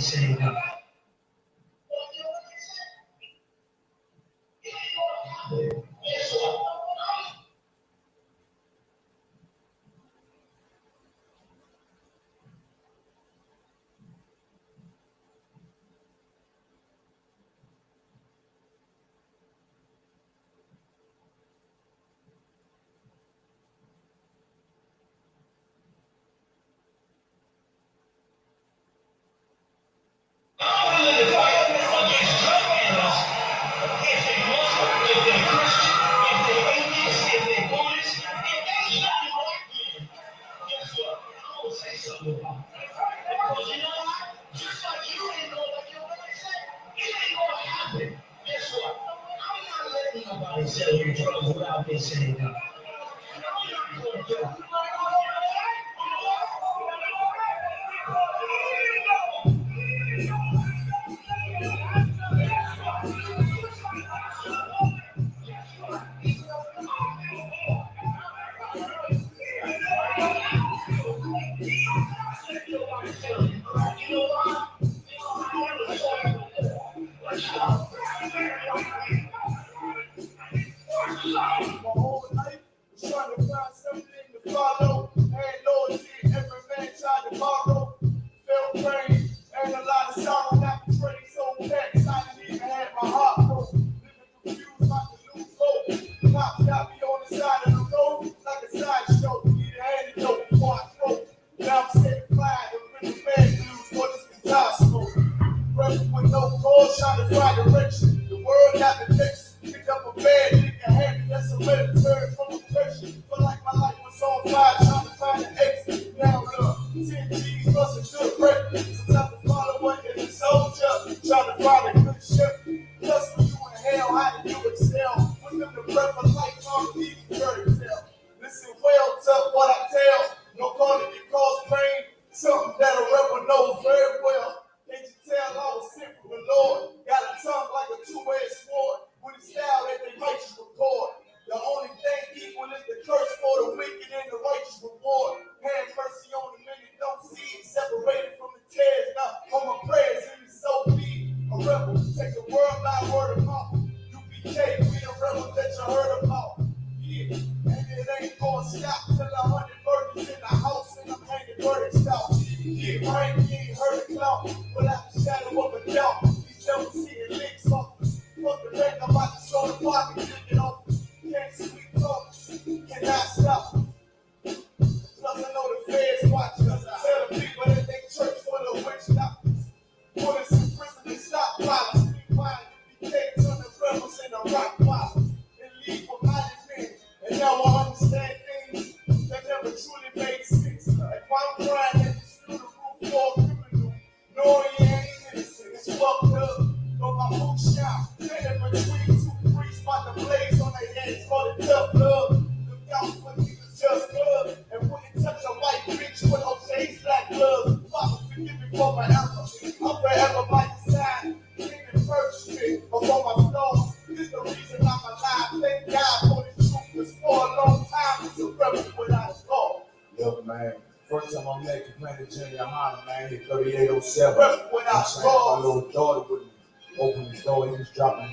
saying God. Selling drugs without this saying God.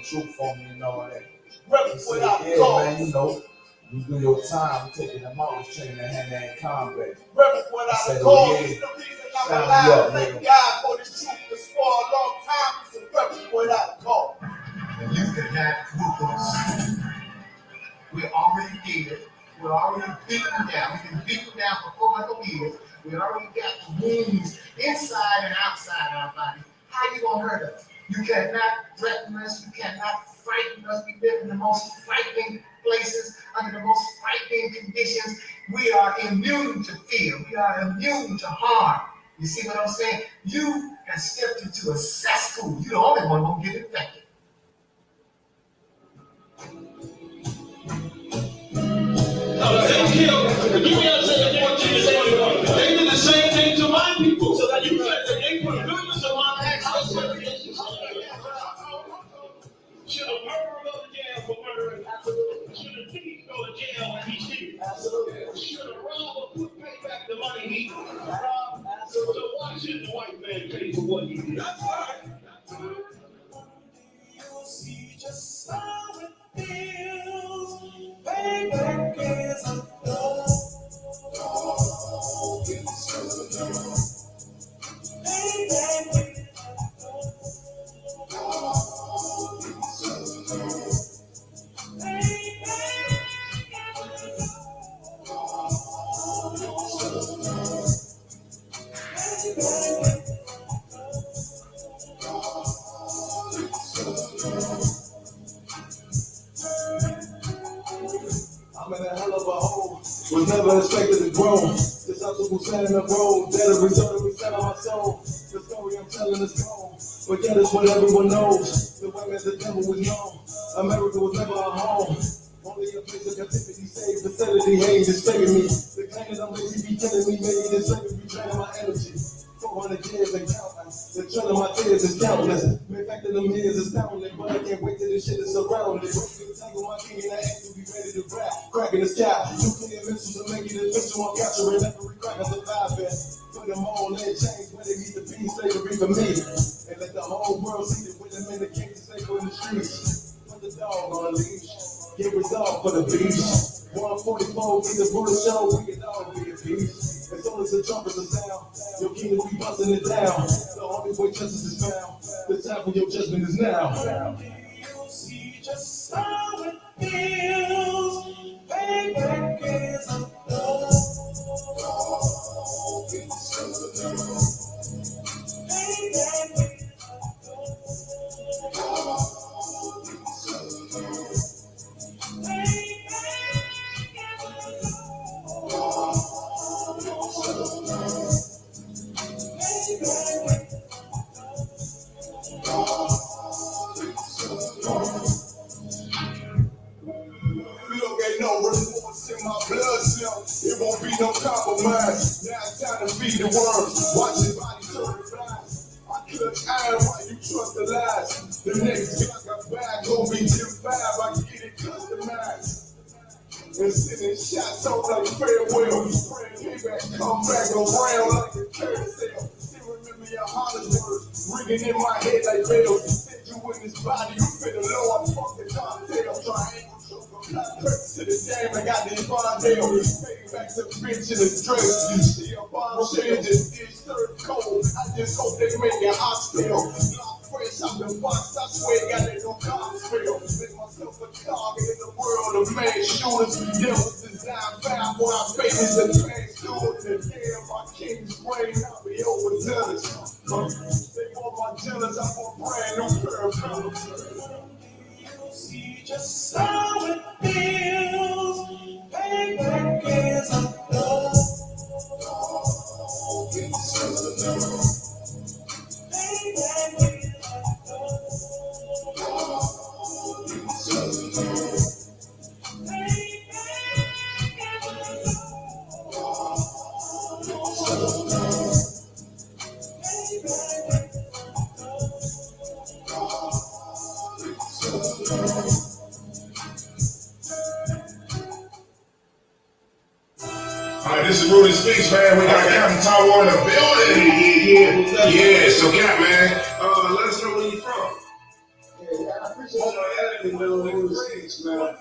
Truth on me and all that. He said, yeah, man, you know, you do your time, you taking them out, was training their hand-to-hand combat. I said, oh yeah, sign me up, nigga. God for this truth is for a long time, it's a record without a call. And you can have glucose. We're already dead. We're already beaten down. We've been beaten down for 400 years. We already got wounds inside and outside our body. How you gonna hurt us? You cannot threaten us. You cannot frighten us. We live in the most frightening places, under the most frightening conditions. We are immune to fear. We are immune to harm. You see what I'm saying? You have stepped into a cesspool. You're the only one gonna get infected. They did the same thing to my people. So that you said that they put millions of my ex-house reservations. Should a murderer go to jail for murdering? Absolutely. Should a thief go to jail when he steals? Absolutely. Should a robber pay back the money he robbed? Absolutely. So why shouldn't the white man pay for what he did? That's right. You'll see just how it feels. Payback is a dog. I'm in a hell of a hole, was never expected to grow. This obstacle standing up road, that a result of reset on my soul. The story I'm telling is gold, but yet it's what everyone knows. The way that the devil was known, America was never a home. Only a place of captivity, saved facility, hate is favoring me. The claim that I'm lazy be killing me, maybe this slavery be draining my energy. 400 years and counting, the trail of my tears is countless. The fact of them years is astounding, but I can't wait till this shit is surrounded. Tangle my king and I aim to be ready to rap. Crack in the sky, nuclear missiles to make it official. I'm capturing every crack I survive in. Put them all in chains where they need to be, slavery for me. And let the whole world see that with them in the cage, safer in the streets. Put the dog on a leash, get resolved for the beast. 144, get the bullet show, we can all be at peace. As soon as the trumpets are sound, your king will be busting it down. The only way justice is found, the time for your judgment is now. You'll see just how it feels. Payback is a dog. Look, ain't no remorse in my blood cell. It won't be no compromise. Now it's time to feed the worms. Watch your body turn to flies. I clutch iron while you trust the lies. The next Glock I buy gon' be Jim 5. I can get it customized. And sending shots out like farewell. Praying payback, come back around like a carousel. Still remember your hottest words ringing in my head like bells. Said you in this body, you finna know I'm fucking cocktail. Triangle choke, I'm not perfect to the game. I got these bondales. Payback to bitch in the dress. You see a bottle changes, it's served cold. I just hope they make it hospital. Fresh out the box, I swear got it no cocktail. Make myself a target in the world of man shooters. Devils design foul for our babies and trans students. And damn, my king's brain, I'll be overzealous. They want my jealous, I'm a brand new pair of colors. You'll see just how it feels. Payback is a dog. Alright, this is Rudy Speaks, man. We got Captain Tower in the building. Yeah. So, Cap, man, let us know where you from. Yeah, I appreciate y'all having me, man. Rudy Speaks, man.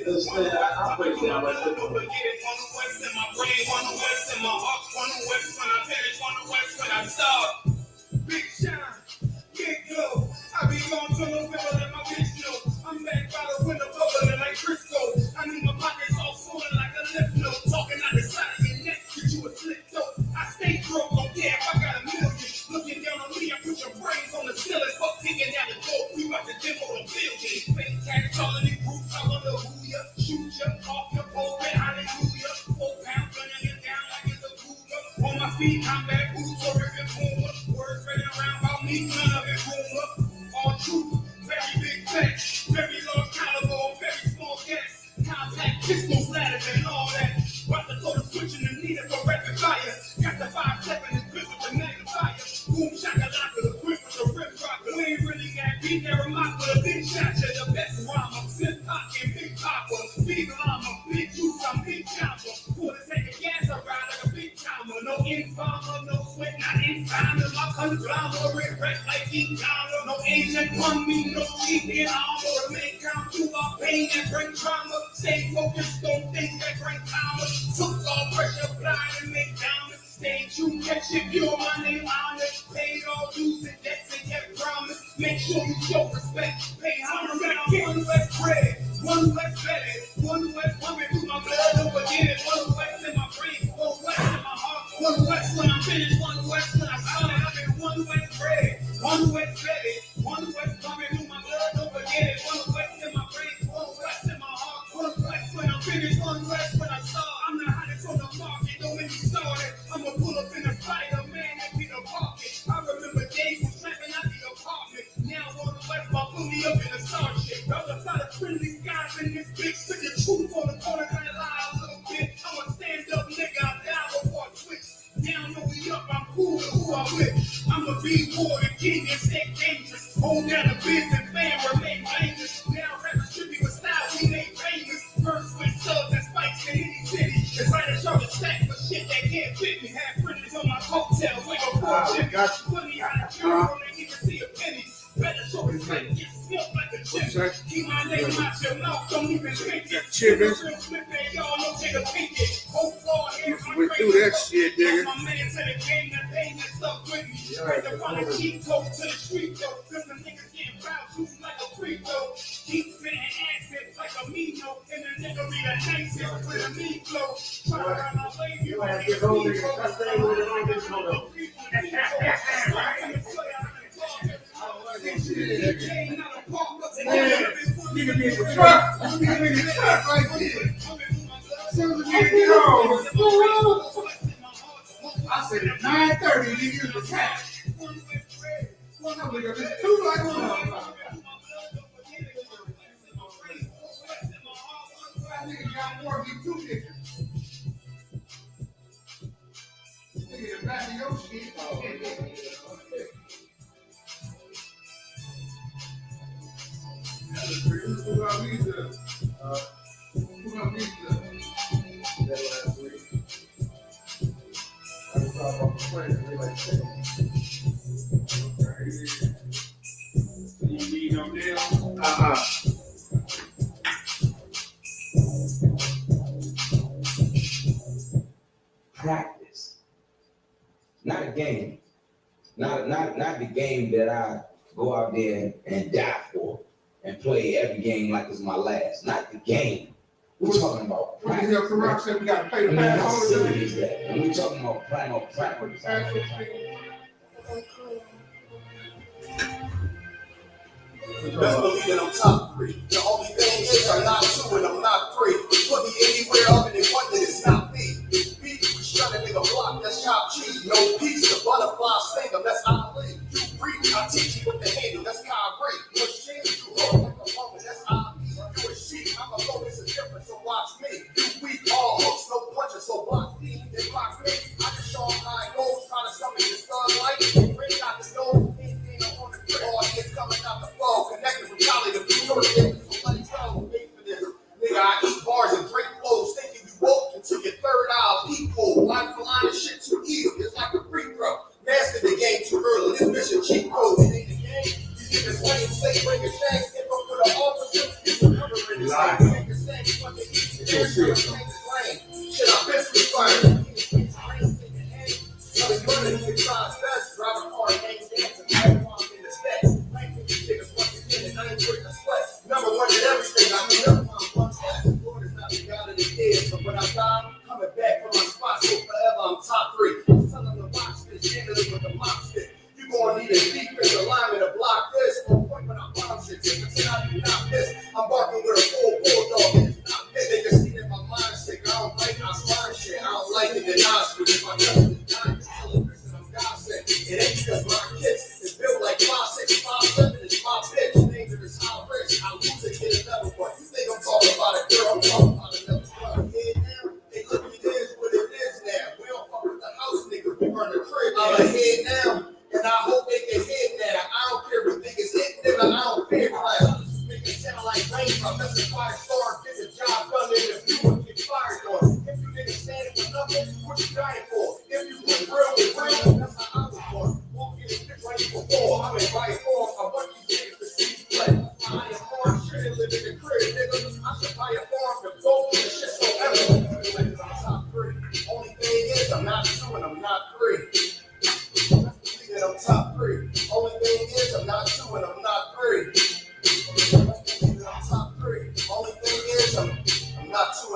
Listen, I'll break it down right quick. One west in my brain, one west in my heart, one west when I perish, one west when I start. Big shine, get glow. I be gone till November, let my bitch know. I'm back by the window, bubbling like Crisco. I need my pockets all swollen like a lip note. Talking out the side of your neck, get you a slip dope. I stay broke, don't care if I got a million. Looking down on me, I put your brains on the ceiling. Fuck kicking down the door, we about to demo the building. Fake cats calling it groups, I wonder who ya. Shoot ya, off your pole, hallelujah. 4 pounds, running it down like it's a cooler. On my feet, I'm back, boots, or if it's boomer. Words spreading around about me, none of it rumor. All truth, very big facts, very large caliber, very small gas. Compact pistols, ladders, and all that. About to throw the switch in the needle for rapid fire. Got the 5-7 and grip with the magnifier. Boom, shakalaka, the grip with the rip rocker. We ain't really got beat there, I'm out with a big shot. You're the best rhymer, Sim Cock and Big Papa. Big llama, big juice, I'm big chopper. For the take a gas, I ride like a big timer. No in-bomber, no $8. No agent on me, no keeping armor. Remain calm to our pain and bring trauma. Stay focused, don't think that bring power. Took all pressure, blind and make diamonds. Stay true, catch it, pure, my name honest. Paid all dues and debts and kept promise. Make sure you show respect. Pay homage, one less bread, one less bedded, one less pumping through my blood. Don't forget it, one less in my brain, one less in my heart, one less when I'm finished, one less when I start. I've been one less bread, one less bedded, one less pumping through my blood. Don't forget it, one less in my brain, one less in my heart, one less when I'm finished, one less when I start. I'm the hottest on the market, don't make me started. I'ma pull up in a spider, man, that be the pocket. I remember days when trapping out the apartment. Now one less, put me up in the starship. Outside of friendly skies in this bitch, put the truth on the corner, kind of lie a little bit. I'm a stand-up nigga, I die before I switch. Down, no, we up, I'm cool with who I'm with. I'ma be war, the king, and stay dangerous. Hold down the business, man, remain blameless. Now rappers should be with style, we made famous. First with subs and spikes in any city. It's right to show the stack for shit that can't fit me. Have friends on my coattail, wake up for shit. Put me out of jail, don't they even see a penny. Better show respect, get smoked like a chip. Keep my name out your mouth, don't even think it. Chippin'. Y'all know take a peek it. Whole floor here, my We do that shit, nigga. my man to the game, that thing that's up with me. Straight up on the cheat code to the street though. Cause the niggas getting proud, shooting like a free throw. Keep spitting accents like a Mino. And the nigga be the nicest with a meat flow. Try to run my way, you ain't get old nigga. That's the thing with it on this photo. Nigga be in the truck. Nigga be in the truck right there. As soon as the nigga get on, I said at 9:30, nigga was happy. Well, no, nigga, it's 2 like 1. That nigga got more than 2 niggas. Nigga in the back of your shit. Who got visa? Who got visa? That last week. I was talking about the plane and they like shit. You need no deal? Practice. Not a game. Not the game that I go out there and die for. And play every game like it's my last. Not the game. We're talking about What the practice. hell, Karak said we got to play the How pass silly is that? And we're talking about practice. Best believe that I'm top 3. The only thing is I'm not 2 and I'm not 3. Put me anywhere other than one that it's not me. It's beef, we shut a nigga block, that's chop cheese. No piece, the butterfly stinger, that's Ali. You breathe, I teach you with the handle, that's Kyrie. Machine, you roll like a woman, that's Ali. You a sheep, I'm a low, it's a difference, so watch me. You weak, all hooks, no punches, so block me. It blocks me, I can show them how it goes, trying to stomach this thug light. Bring out the nose, anything on the grid, all it's coming out the flow. Connected with Collie, the pure niggas, so let it go, wait for this. Nigga, I eat bars and drink clothes, thinking you woke until your third eye peephole. Line for line, this shit too easy, it's like a free throw. Mastered the game too early, this mission cheat code, it ain't the game. You niggas playing safe, bring a shank, get up with an officer, it's a number in this life. Make a stand, you want to eat, shit, I'm best with fire. Running, running, trying best, drive a car, gang, dancing, in the steps. Niggas once again, and I ain't breaking a sweat. Never wanted everything, I mean, every time one class. Lord is not the God of the dead, so when I die, I'm coming back from my spot, so forever I'm top 3. Tell them to watch this, handle it with the mop stick. You gonna need a defense alignment to block this. On point when I bomb shit, take it I do not miss. I'm barking with a full bulldog, and it's not miss. They can see that my mind sick, I don't like it, I slime shit. I don't like it, then I switch. If I know the time, tell a person I'm God sick.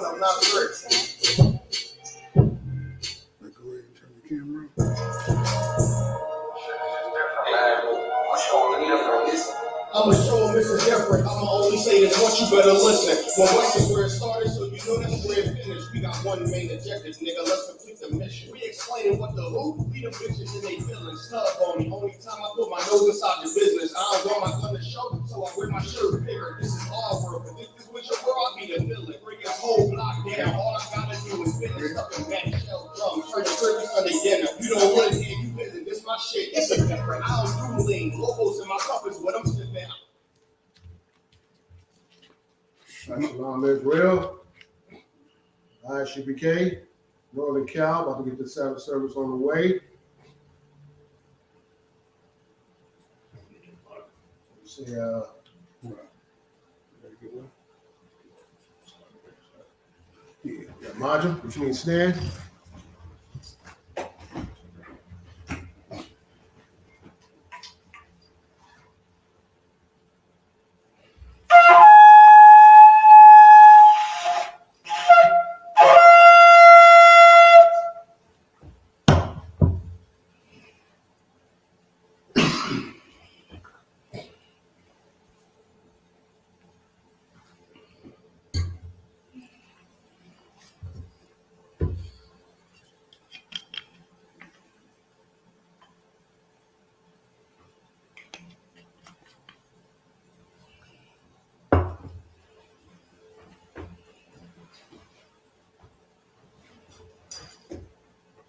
when I'm not free. Go ahead and turn the camera. I'ma show them it's a different. I'ma only say this once, you better listen. Well, West is where it started, so you know that's where it finished. We got one main objective, nigga. Let's complete the mission. We explaining what the who, we the bitches and they feeling snug on me. Only time I put my nose inside the business, I don't want my gun to show, so I wear my shirt bigger. This is our world, but if this was your world, I'd be the villain. Bring your whole block down. All I gotta do is finish up and back shell drums. Turn the turkey Sunday dinner. You don't live here, you visit. This my shit. It's a different. I don't do lean. Logos in my cup is what I'm sipping. Shalom Israel. IHBK, Northern Cal, about to get the Sabbath service on the way. See, Maja, which means stand.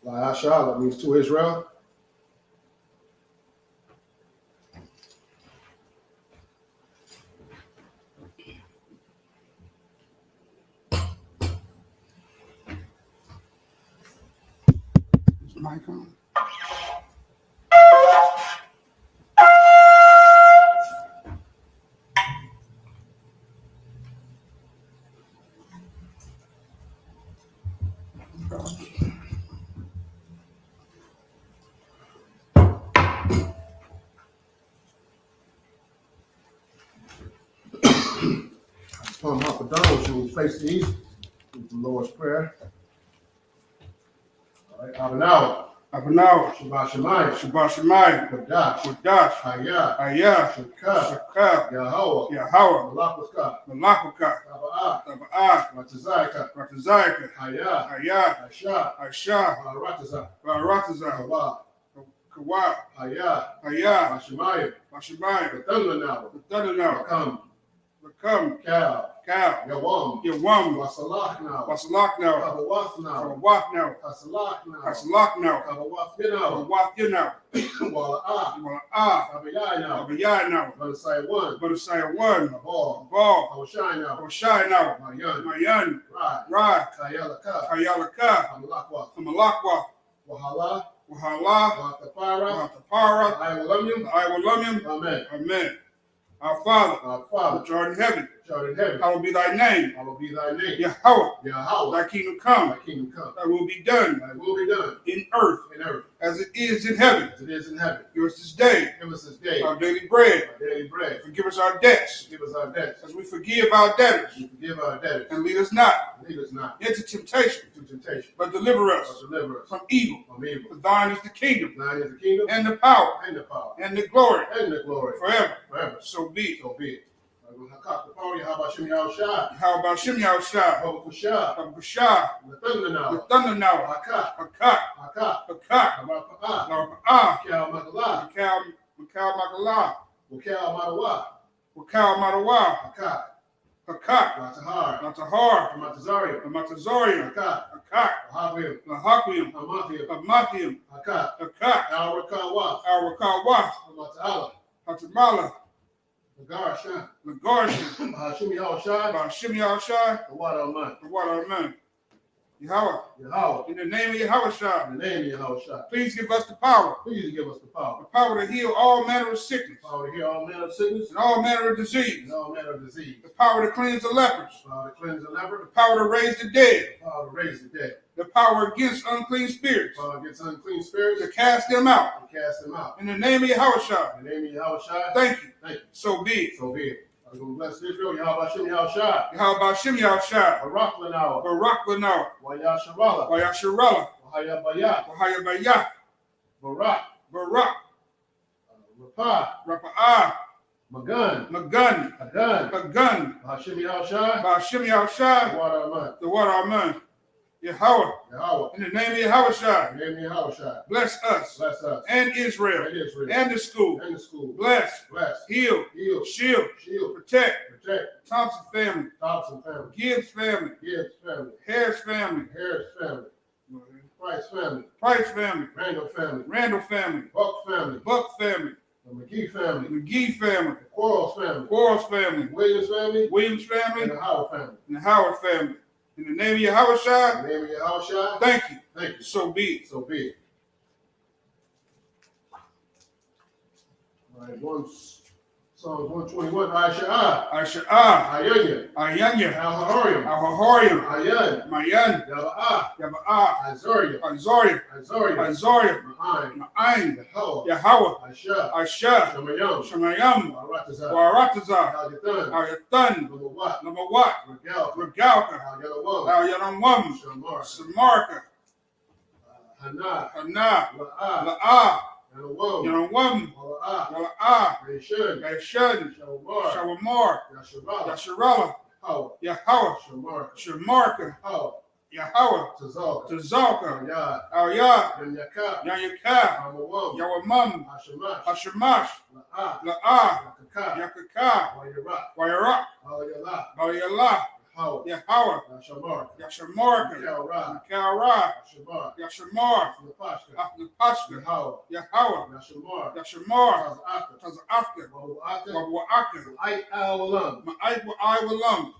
Asha, that means to Israel. Is mic on? Hapadan, which means face the east, is the Lord's Prayer. All right, Abanawa, Shabbat Shemayim, Shabbat Shemayim, Kodash, Hayah, Shekah, Yahweh, Malakaka, Taba'ah, Ratazayaka, Hayah, Aisha, Baratazah, Kawa, Hayah, Hashemayim, the Come, Cal, Yawam, Wasalach now, Hasalach now, Kabawaf Abiyai now, Badasai one, Ball, Hoshai now, Mayan, Rai, Kayalaka, Hamalakwa, Wahala, Watapara, I Amen. Our Father, which art in heaven, hallowed be thy name. Yahweh, thy kingdom come, thy will be done, in earth, as it is in heaven. Give us this day our daily bread. Forgive us our debts, as we forgive our debtors. And lead us not into temptation, but deliver us from evil. For thine is the kingdom, and the power, and the glory, forever. So be it. How about Shem Yahushua? The thunder now. Hakak. Wakal Madawa. Hakak. Latahar. Matazarian. Hakak. Lahakwim. Amathium. Hakak. Al-Rakawa. Hatamala. Lagarashan. Hashim Yahushua. The water of man. Yahweh. In the name of Yahushua. Please give us the power. The power to heal all manner of sickness. And all manner of disease. The power to cleanse the lepers. The power to raise the dead. The power against unclean spirits. To cast them out. In the name of Yahushua. Thank you. So be it. We're going to bless Israel. Yahweh Shem Yahushai. Yahweh Shem Yahushai. Barak Lanawa. Barak Lanawa. Wayasharala. Wayasharala. Wahaya Bayat. Wahaya Bayah. Barak. Barak. Rapah. Rapa'ah. Magun. Magun. Agun. Magun. Hashem Yahushai. Hashem Yahushai. Water Aman. The water Aman. Yahweh. Yahweh. In the name of Yahushai. In the name of Yahushai. Bless us. Bless us. And Israel. And Israel. And the school. And the school. Bless. Bless. Heal. Heal. Shield. Shield. Protect. Protect. Thompson family. Thompson family. Gibbs family. Gibbs family. Harris family. Harris family. Price family. Price family. Randall family. Randall family. Buck family. Buck family. The McGee family. McGee family. The Quarles family. Quarles family. Williams family. Williams family. And the Howard family. And the Howard family. In the name of Yahushua, in the name of Yahushua, thank you. Thank you. So be it. So be it. All right, Psalms 121. Aisha'ah. Aisha'ah. Ayanya. Ayanya. Al-Hahorium. Al-Hahorium. Ayan. Mayan. Yaba'ah. Yaba'ah. Azoria. Azoria. Azoria. Azoria. Ma'ayin. Ma'ayin. Yahweh. Yahweh. Aisha. Aisha. Shemayam. Shemayam. Waratazah. Waratazah. Al-Yatan. Al-Yatan. Lumawat. Lumawat. Regal. Regalka. Al-Yalawam. Al-Yalamwam. Shamar. Samarka. Hana. Hana. La'ah. La'ah. Yalawam. Yalamwam. Wala'ah. Yala'ah. Reshun. Yashun. Shawamar. Shawamar. Yasharah. Yasharala. Yahweh. Yahweh. Shamar. Shamarka. Yahweh. Yahweh. Tazalka. Tazalka. Yad. Al-Yad. Yanyaka. Yanyaka. Amawam. Yawamam. Hashamash. Hashamash. La'ah. La'ah. Yakaka. Yakaka. Wayarak. Wayarak. Al-Yalah. Balayallah. Yahweh. Yahweh. Yashamar. Yashamarka. Kalra. Kalra. Shamar. Yashamar. Napashka. Apnapashka. Yahweh. Yahweh. Yashamar. Yashamar. Tazaka. Tazafka. Wabu'aka. Wabu'aka. Awalam. I will lump.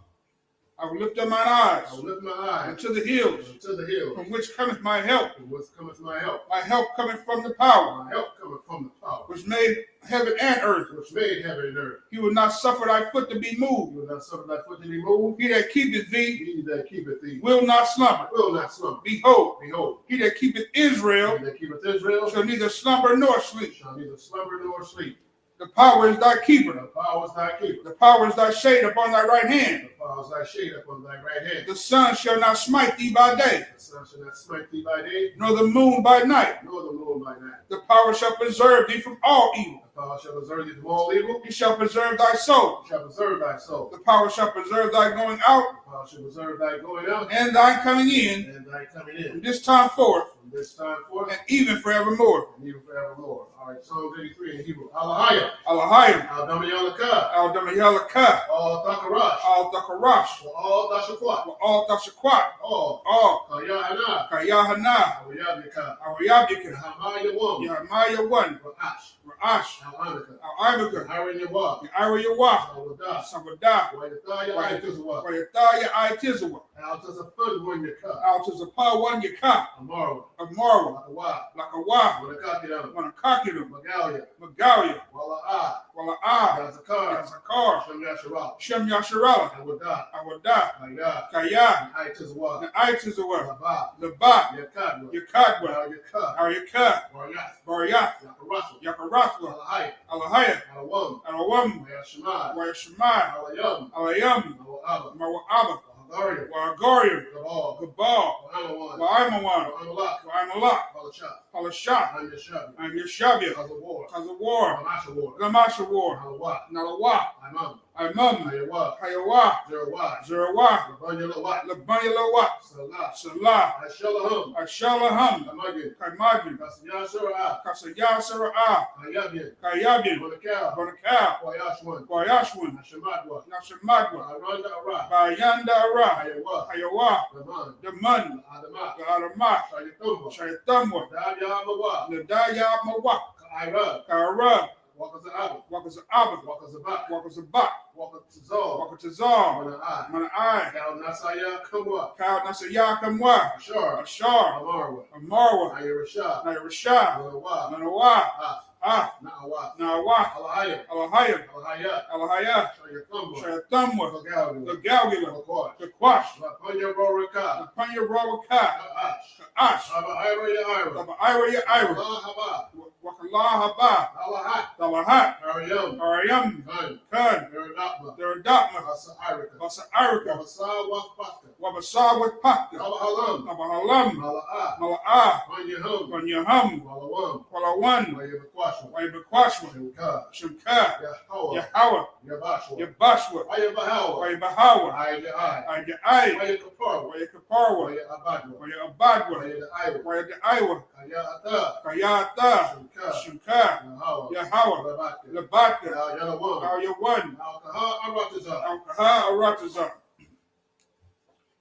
I will lift up mine eyes I will lift my eyes unto the hills, unto the hills. from which cometh my help. From whence cometh my help? My help cometh from the power, My help cometh from the power which made heaven and earth. which made heaven and earth. He will not suffer thy foot to be moved. You will not suffer thy foot to be moved. He that keepeth thee He that keepeth thee will not slumber. will not slumber. Behold, Behold, he that keepeth Israel he that keepeth Israel shall neither slumber nor sleep. shall neither slumber nor sleep. The power is thy keeper. The power is thy keeper. The power is thy shade upon thy right hand. The power is thy shade upon thy right hand. The sun shall not smite thee by day, The sun shall not smite thee by day, nor the moon by night. nor the moon by night. The power shall preserve thee from all evil. The power shall preserve thee from all evil. He shall preserve thy soul. It shall preserve thy soul. The power shall preserve thy going out The power shall preserve thy going out and thy coming in and thy coming from in. this time forth From this time forth and even forevermore. and even forevermore. All right, Psalms 83 in Hebrew. Alahaya. Alahayim, Al-Damayalaka. Al-Damayalaka, Al-Dakarash. Al-Dakarash, Al-Dashakwat. Al-Dashakwat, All. Kayahana. Kayahana, Awiyabika. Awayabika, Yahamayawam. Yahmaya 1, Ra'ash. Ra'ash, Al-Anaka. Al-Ibaka, Harinyawa. Irayawa, Al-Wadah. Sabada, Wayataya. Ayatizwa. Wayataya, Itizawa, Al-Tazafun. Wanyaka. Al-Tazapa 1 Yaka, Amarwa. Amarwa, Alawa. Lakawa, Wanakakidam. Wanakakidum, Magalia. Magalia, Wala'ah. Wala'ah, Yazakar. Zakar, Shem Yasharah. Shem Yasharala, Al-Wadah. Awada, Kaya. Kaya, Ayatizwa. Itizawa, Laba. Laba, Yakadwa. Yakadwa, Al-Yaka. Aryaka, Waryath. Baryath, Yakarasu. Yakarathwa, Alahaya. Alahaya, Alawam. Alawam, Wayashemad. Wayashemai, Alayam. Alayam, Mawa'aba. Mawa'aba, Wahagariam. Wahagariam, Gabal. Gabal, Wa'amawan. Wa'imawan, Wa'amalak. Wa'imalak, Palashah. Palashah, I'm Yashabi. and Yeshabia, Because of war. because of war, Ramasha war. Gamasha war, Alawat. Nalawa, Imam. Imam, Ayawa. Hayawa, Zerawat. Zerawa, Labanyalawat. Labanyalawa, Salah. Salah, Ashalaham. Ashalaham, Amagin. Kaimajin, Kasiyashara'ah. Kasayasara'ah, Ayabin. Kayabin, Bonakal. Bonakal, Wayashwan. Wayashwan, Hashemadwa. Nashamadwa, Aranda Ara. Bayanda Ra, Ayawa. Hayawa, Laman. Daman, Adamat. Adamah, Shayatumba. Shaitamwa, Dabyamawa. Nadaya Mawak, Kaira. Kara, Wakaza'aba. Wakazabba, Wakazabak. Wakazabak, Wakazazal. Wakatazar, Mana'ah. Mana'ai, Kal Nasaya Kamwa. Kal Nasayakamwa, Ashar. Ashar, Amarwa. Amarwa, Ayarashah. Nairashah, Manawa. Manawa, Ah. Ah, Na'awat. Nawa, Alahayim. Alahayim, Alahayat. Alahaya, Shayatumba. Shayatamwa, Lagalgula. the Galgula, Lakwash. the Quash, Lapanya Rorika. the Panya Rawaka, Ka'ash. Ash, Aba Ira Ya Ira. the Ira Ya Ira, Allah Haba. Wakala Allah Haba, Alahat, Talahat, Ariam, Ariam, Khan, Khan, Eradapma, Deradapma, Asa Arika, Basa Arika, Wasa Wafpaka, Wabasa with Pakta, Alahalam, Abahalam, Mala'a, Mala'ah, Manyahum, Wanyaham, Walawam, Walawan, Wayabakwashma, Waibakwashma, Shimka, Shimka, Yahawa, Yahawa, Yabashwa, Yabashwa, Wayabahawa, Waibahawa, Ayai, Ayai, Wayakaparwa, Wayakaparwa, Wayabadwa, Wayabadwa, Wayaiwa, Wayadaiwa, Kayata, Kayata, Shimka, Shimka, Yahawa, Yahawa, Labaka, Labaka, Yalawam, Al-Yawan, Alkaha Arataza, Al-Kaha, Aratazar.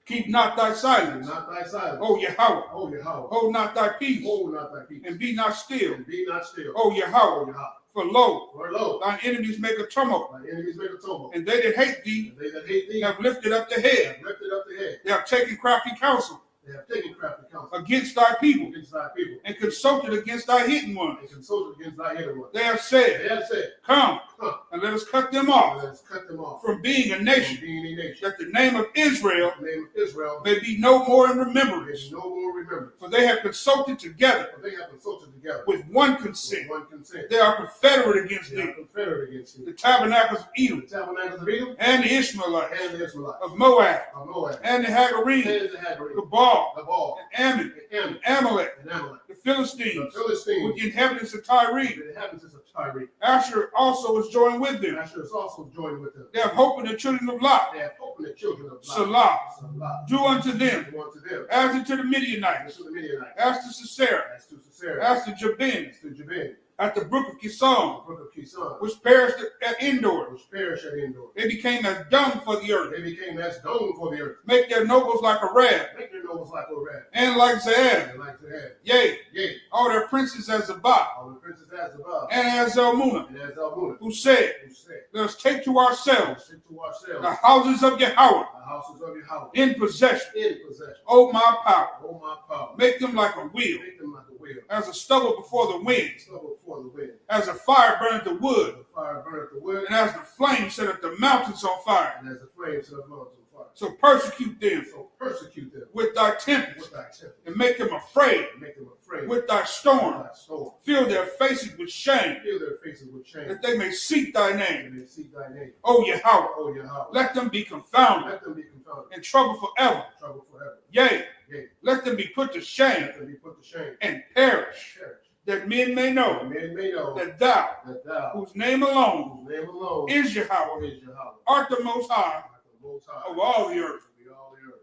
Keep not thy silence, not thy silence, O Yahweh. O Yahweh, Hold not thy peace, hold not thy peace, and be not still, and be not still, O O Yahweh. Yahweh, For lo, for lo, thine enemies make a tumult, thy enemies make a tumult, and they that hate thee and they that hate thee have lifted up the head. have lifted up the head, They have taken crafty counsel they have taken crafty counsel against thy people, against thy people, and consulted against thy hidden ones. and consulted against thy hidden ones. They have said, They have said, come, come, and let us cut them off let us cut them off from being a from nation, being a nation. that the name of Israel The name of Israel may be no more in there remembrance. is no more remembrance. For they have consulted together For they have consulted together with one with consent. one consent. They are confederate against They are thee, confederate against you. the tabernacles of The Edom, tabernacles of Edom and the Ishmaelites, and the Israelites of Moab, of Moab and the Hagarene, and the Hagarene, Gebal, the Baal, and Ammon, and and Amalek, and Amalek, the the Philistines, with Philistines, the inhabitants of Tyre. the inhabitants of Tyre. Asher also is joined with And them. Asher is also joined with them. They have hope in the children of Lot. They have opened the children of Lot. Salah, Salah. do unto them Do unto them as unto the as Midianites, to the Midianites, as to Sisera, as to Sisera, as to Jabin, as to Jabin, at the brook of the Kison, brook of Kison, which perished at Endor. which perished at Endor. They became as dung for the earth. They became as dung for the earth. Make their nobles like a rab, Make their nobles like a rat, and like Zeeb. and like the head. Yea, Yea, all their princes as Zabah, all the princes as above, and as Zalmunna, and as Almunna, who said, who said, let us take to ourselves sit to ourselves the houses of Yahweh the houses of your house in possession. in possession. O my power, Oh my power, make them like a wheel, make them like a wheel, as a stubble before the wind, stubble before the wind, as a fire burneth the wood, the fire burneth the wood, and as the flame setteth the mountains on fire. and as the flames set the mountains on fire. So persecute them So persecute them with thy tempest, with thy temper, and make them afraid and make them afraid with thy with storm. thy storm. Fill their faces with shame, Fill their faces with shame, that they may seek thy name. and they seek thy name. O Yahweh, Oh Yahweh, let them be confounded let them be confounded, in trouble forever. trouble forever. Yea, Yea, let them be put to shame let them be put to shame, and perish, perish. that men may That know men may know that thou, that thou, whose name alone whose name alone is Yahweh, is Yahweh, art the most high art the most high of all the earth. of all the earth.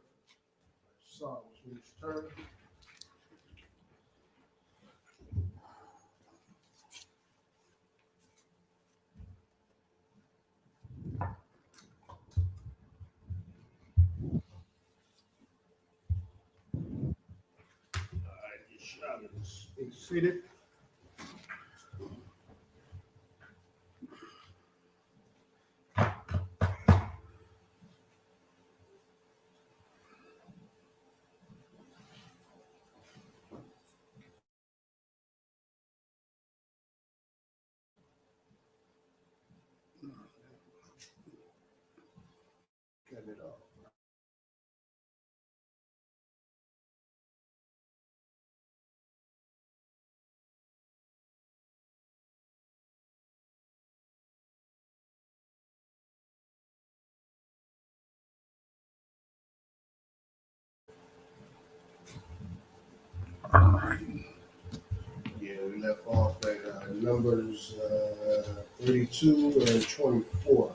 Psalms, we turn. Be seated. Cut it off. Yeah, we left off at Numbers 32 and 24.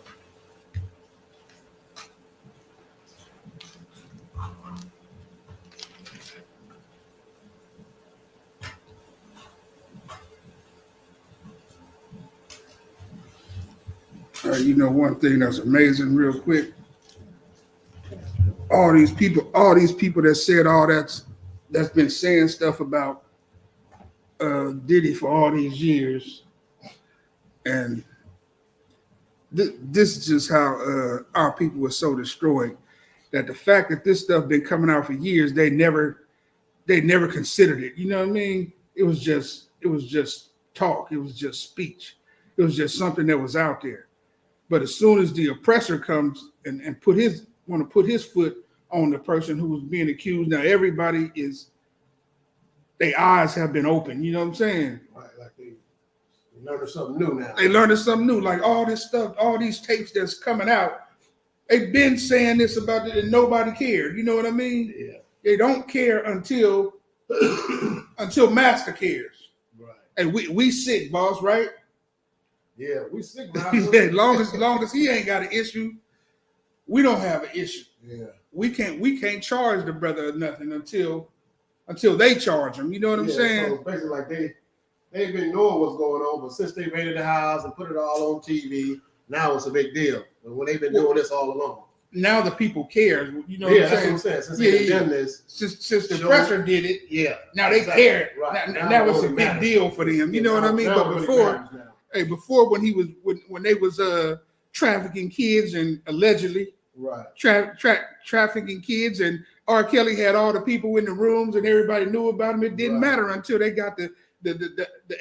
You know, one thing that's amazing, real quick. All these people that said all that's been saying stuff about Diddy for all these years, and this is just how our people were so destroyed. That the fact that this stuff been coming out for years, they never considered it. You know what I mean? It was just talk. It was just speech. It was just something that was out there. But as soon as the oppressor comes and put his foot on the person who was being accused, now everybody their eyes have been opened. You know what I'm saying? Right, like they learning something new now. They learning something new. Like all this stuff, all these tapes that's coming out. They've been saying this about it and nobody cared. You know what I mean? Yeah. They don't care until Master cares. Right. And we sick, boss, right? Yeah, we sick. As long as he ain't got an issue, we don't have an issue. Yeah. We can't charge the brother or nothing until they charge him. You know what I'm saying? So basically, like they've been knowing what's going on, but since they raided the house and put it all on TV, now it's a big deal. But when they've been doing this all along. Now the people care. You know Yeah, what I'm saying? Since they've done this. Since the pressure did it, yeah. now they care. Right. Now it's a big deal for them. You know what I mean? But before when they was trafficking kids and allegedly trafficking kids, and R. Kelly had all the people in the rooms and everybody knew about him. It didn't matter until they got the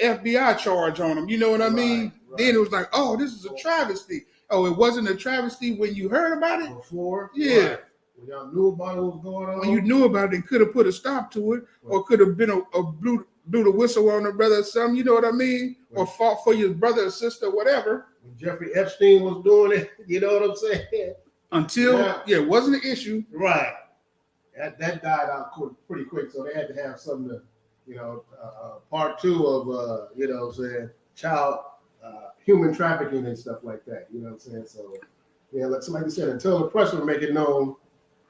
FBI charge on them. You know what I mean? Right. Then it was like, oh, this is a travesty. Oh, it wasn't a travesty when you heard about it? Before? Yeah. Right. When y'all knew about what was going on? When you knew about it and could have put a stop to it, or could have been a blew the whistle on the brother or something, you know what I mean? Right. Or fought for your brother or sister, whatever. When Jeffrey Epstein was doing it, you know what I'm saying? Until, it wasn't an issue. Right. That died out pretty quick, so they had to have something to, part two of, child human trafficking and stuff like that. You know what I'm saying? So, yeah, like somebody said, until the press would make it known,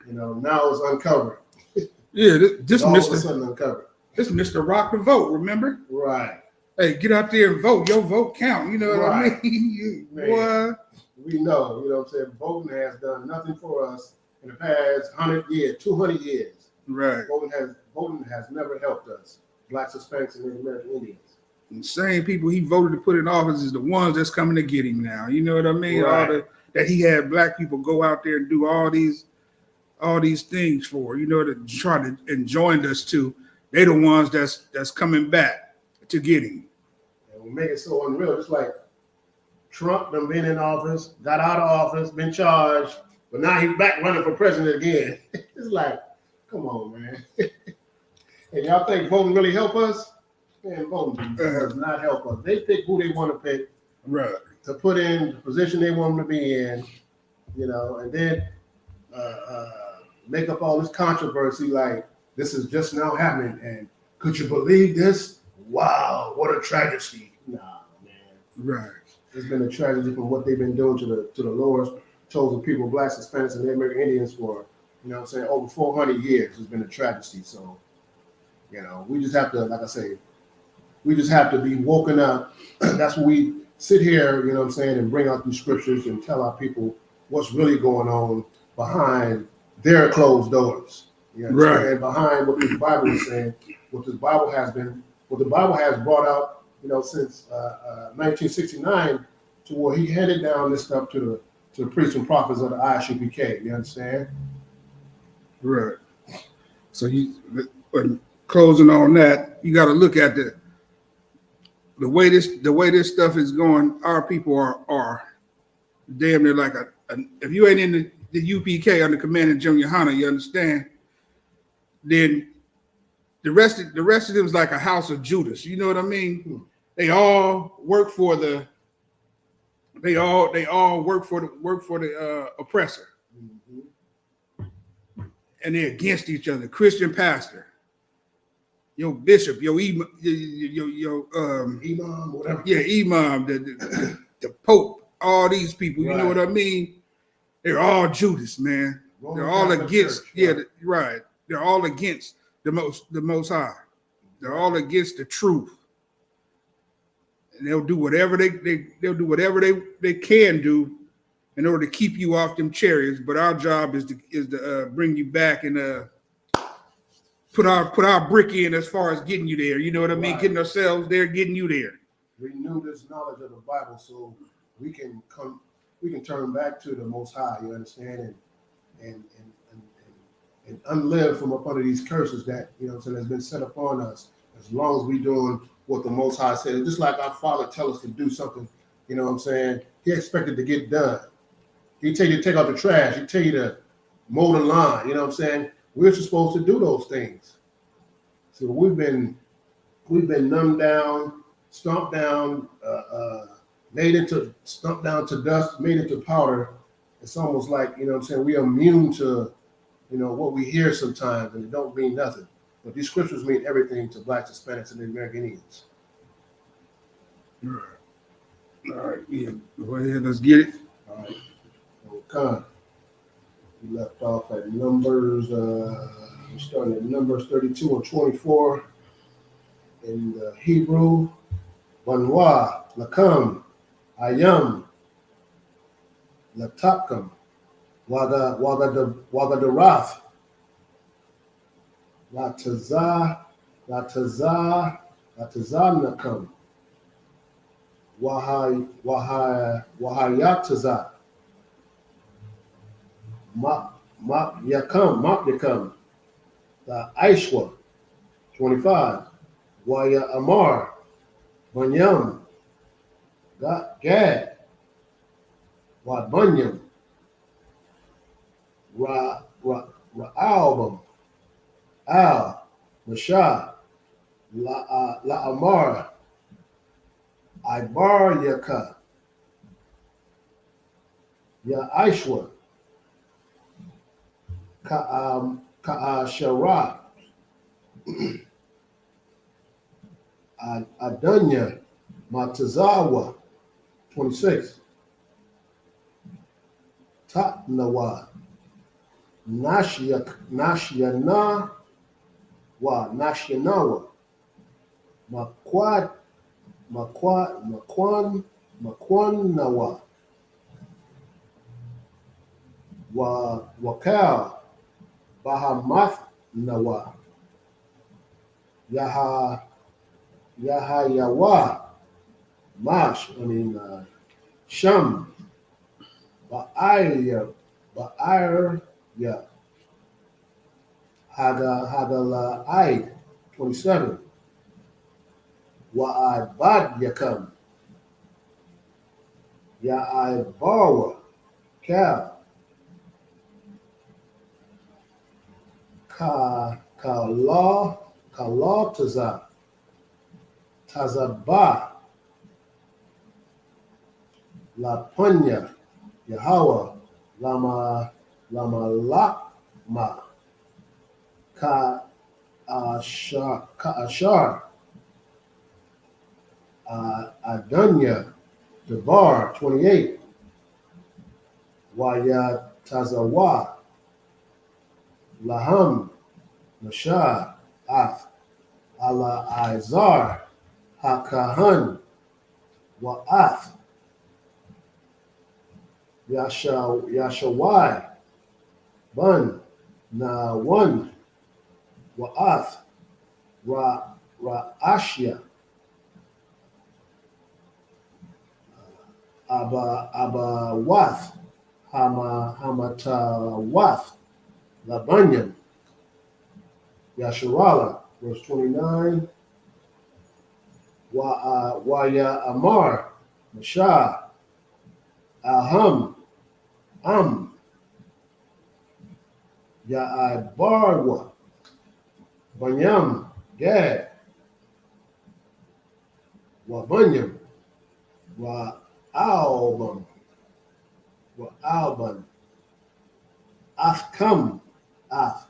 now it's uncovered. Yeah, this all Mr. of a sudden uncovered. This Mr. Rock the vote, remember? Right. Hey, get out there and vote. Your vote count. You know what I mean? Boy. We know, you know what I'm saying? Voting has done nothing for us in the past 100 years, 200 years. Right. Voting has never helped us, Blacks, Hispanics, and Native American Indians. The same people he voted to put in office is the ones that's coming to get him now. You know what I mean? Right. That he had black people go out there and do all these things for, to try to and joined us to. They the ones that's coming back to get him. And we make it so unreal. Just like Trump done been in office, got out of office, been charged, but now he's back running for president again. It's like, come on, man. And y'all think voting really help us? Man, voting does not help us. They pick who they want to pick, right, to put in the position they want them to be in, and then make up all this controversy like this is just now happening. And could you believe this? Wow, what a tragedy! Nah, man. Right. It's been a tragedy from what they've been doing to the lowest chosen people, Blacks, Hispanics, and Native American Indians for, over 400 years. It's been a tragedy. So, we just have to, like I say, we just have to be woken up. That's what we sit here, and bring out these scriptures and tell our people what's really going on behind their closed doors. Right. And behind what the Bible is saying, what the Bible has brought out, since 1969, to where he handed down this stuff to the priests and prophets of the ISUPK. You understand? Right. So closing on that, you got to look at the way this stuff is going. Our people are damn near like if you ain't in the UPK under command of Junior Hunter, you understand? Then the rest of them is like a house of Judas. You know what I mean? They all work for the oppressor, and they're against each other. Christian pastor, your bishop, your imam, whatever. Yeah, imam, the pope, all these people. You know what I mean? They're all Judas, man. They're all against. Right. They're all against the Most High. They're all against the truth. And they'll do whatever they can do in order to keep you off them chariots. But our job is to bring you back and put our brick in as far as getting you there. You know what I mean? Right. Getting ourselves there, getting you there. Renew this knowledge of the Bible so we can turn back to the Most High. You understand? And unlive from up under these curses that has been set upon us. As long as we doing what the Most High said, just like our Father tell us to do something, He expected to get done. He tell you to take out the trash. He tell you to mow the lawn. We're supposed to do those things. So we've been numbed down, stomped down, stomped down to dust, made into powder. It's almost like, you know what I'm saying, we're immune to, you know, what we hear sometimes, and it don't mean nothing. But these scriptures mean everything to blacks, Hispanics, and the American Indians. All right, yeah. Go ahead, let's get it. All right. Okay. We left off at Numbers, we're starting at Numbers 32 and 24. In the Hebrew, Wanwa, Lakam, Ayam, Latapkam, Wagadarath, Latazanakam, Wahayataza, Map Yakam, the Aishwa, 25, Waya Amar, Banyam, Gad, Wadbanyam, Ra'albam, Al, Mashah, La Amar, Ibar Yaka, Ya Aishwa, Ka'ashara, Adanya, Matazawa, 26, Tatnawa, Nashiana, Nashianawa, Makwanawa, Wakal, Bahamath Nawa, Yahayawa, Sham, Ba'ir, Hadala'id, 27, Wa'ibad Yakam, Ya'ibawa, Cal, Kala Tazaba, La Punya, Yahweh, Lama Lakma, Ka'ashar, Adanya, Debar, 28, Waya Tazawa, Laham, Mashah, Ath, Ala Izar, Hakahan, Wa'ath, Yashawai, Bun, Nawan, Wa'ath, Ra'ashya, Abawath, Hamatawath, Labanyam, Yasharala, verse 29, Waya Amar, Mashah, Aham, Ya'abarwa, Banyam, Gad, Wabanyam, Wa'alban, Athkam, Ath,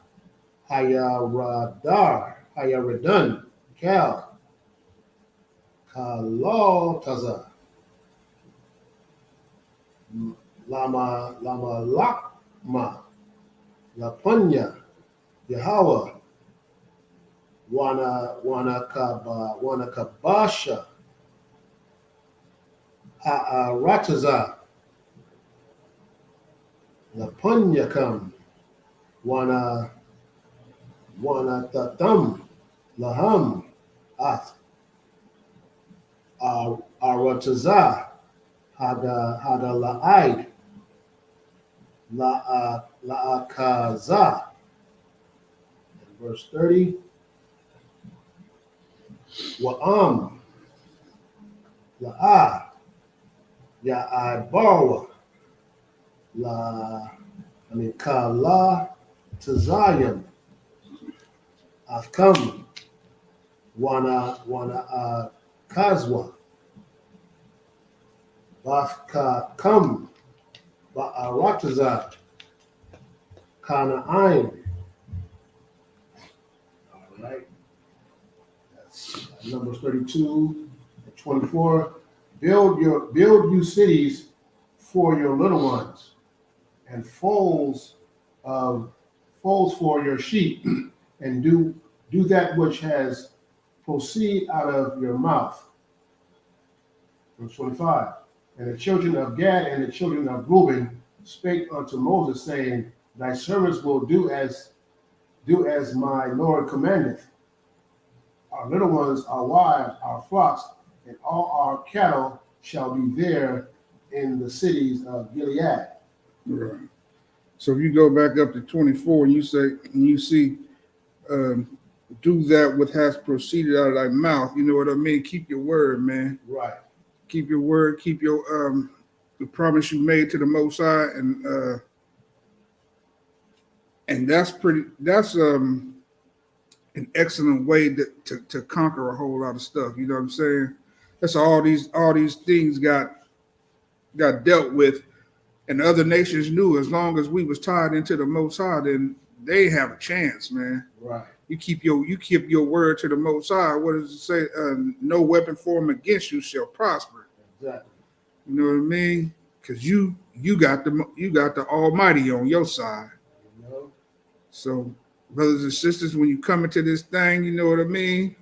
Hayaradan, Cal, Kalataza, Lama Lakma, Lapunya, Yahweh, Wanakabasha, Ha'arataza, Lapunyakam, Wanatatam, Laham, Ath, Arataza, Hadala'id, La'akaza. Verse 30, Wa'am, La'a, Ya'ibarawa, Kala Tazayam, Afkam, Wana Kazwa, Bafka Ba'arataza, Kana'ain. All right. That's Numbers 32 and 24. Build you cities for your little ones, and folds for your sheep, and do that which has proceed out of your mouth. Verse 25. And the children of Gad and the children of Reuben spake unto Moses, saying, Thy servants will do as my Lord commandeth. Our little ones, our wives, our flocks, and all our cattle shall be there in the cities of Gilead. Right. So if you go back up to 24 and you see do that which has proceeded out of thy mouth, you know what I mean? Keep your word, man. Right. Keep your word, keep your the promise you made to the Most High, and that's an excellent way to conquer a whole lot of stuff. You know what I'm saying? That's all these things got dealt with, and other nations knew as long as we was tied into the Most High, then they have a chance, man. Right. You keep your word to the Most High. What does it say? No weapon formed against you shall prosper. Exactly. You know what I mean? Because you got the Almighty on your side. You know? So, brothers and sisters, when you come into this thing, you know what I mean?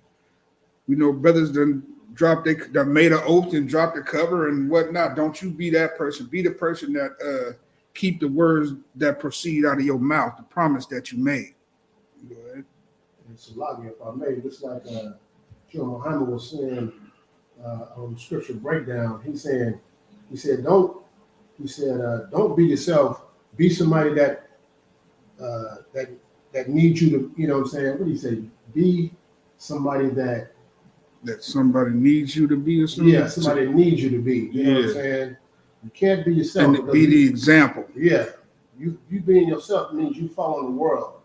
You know, brothers done made an oath and dropped the cover and whatnot. Don't you be that person. Be the person that keep the words that proceed out of your mouth, the promise that you made. Go ahead. And Salagi, if I may, just like Joe Muhammad was saying on scripture breakdown, he said, don't be yourself. Be somebody that needs you to, you know what I'm saying? What do you say? Be somebody that somebody needs you to be or something? Yeah, somebody needs you to be. You know what I'm saying? You can't be yourself. And be the example. Yeah. You being yourself means you follow the world.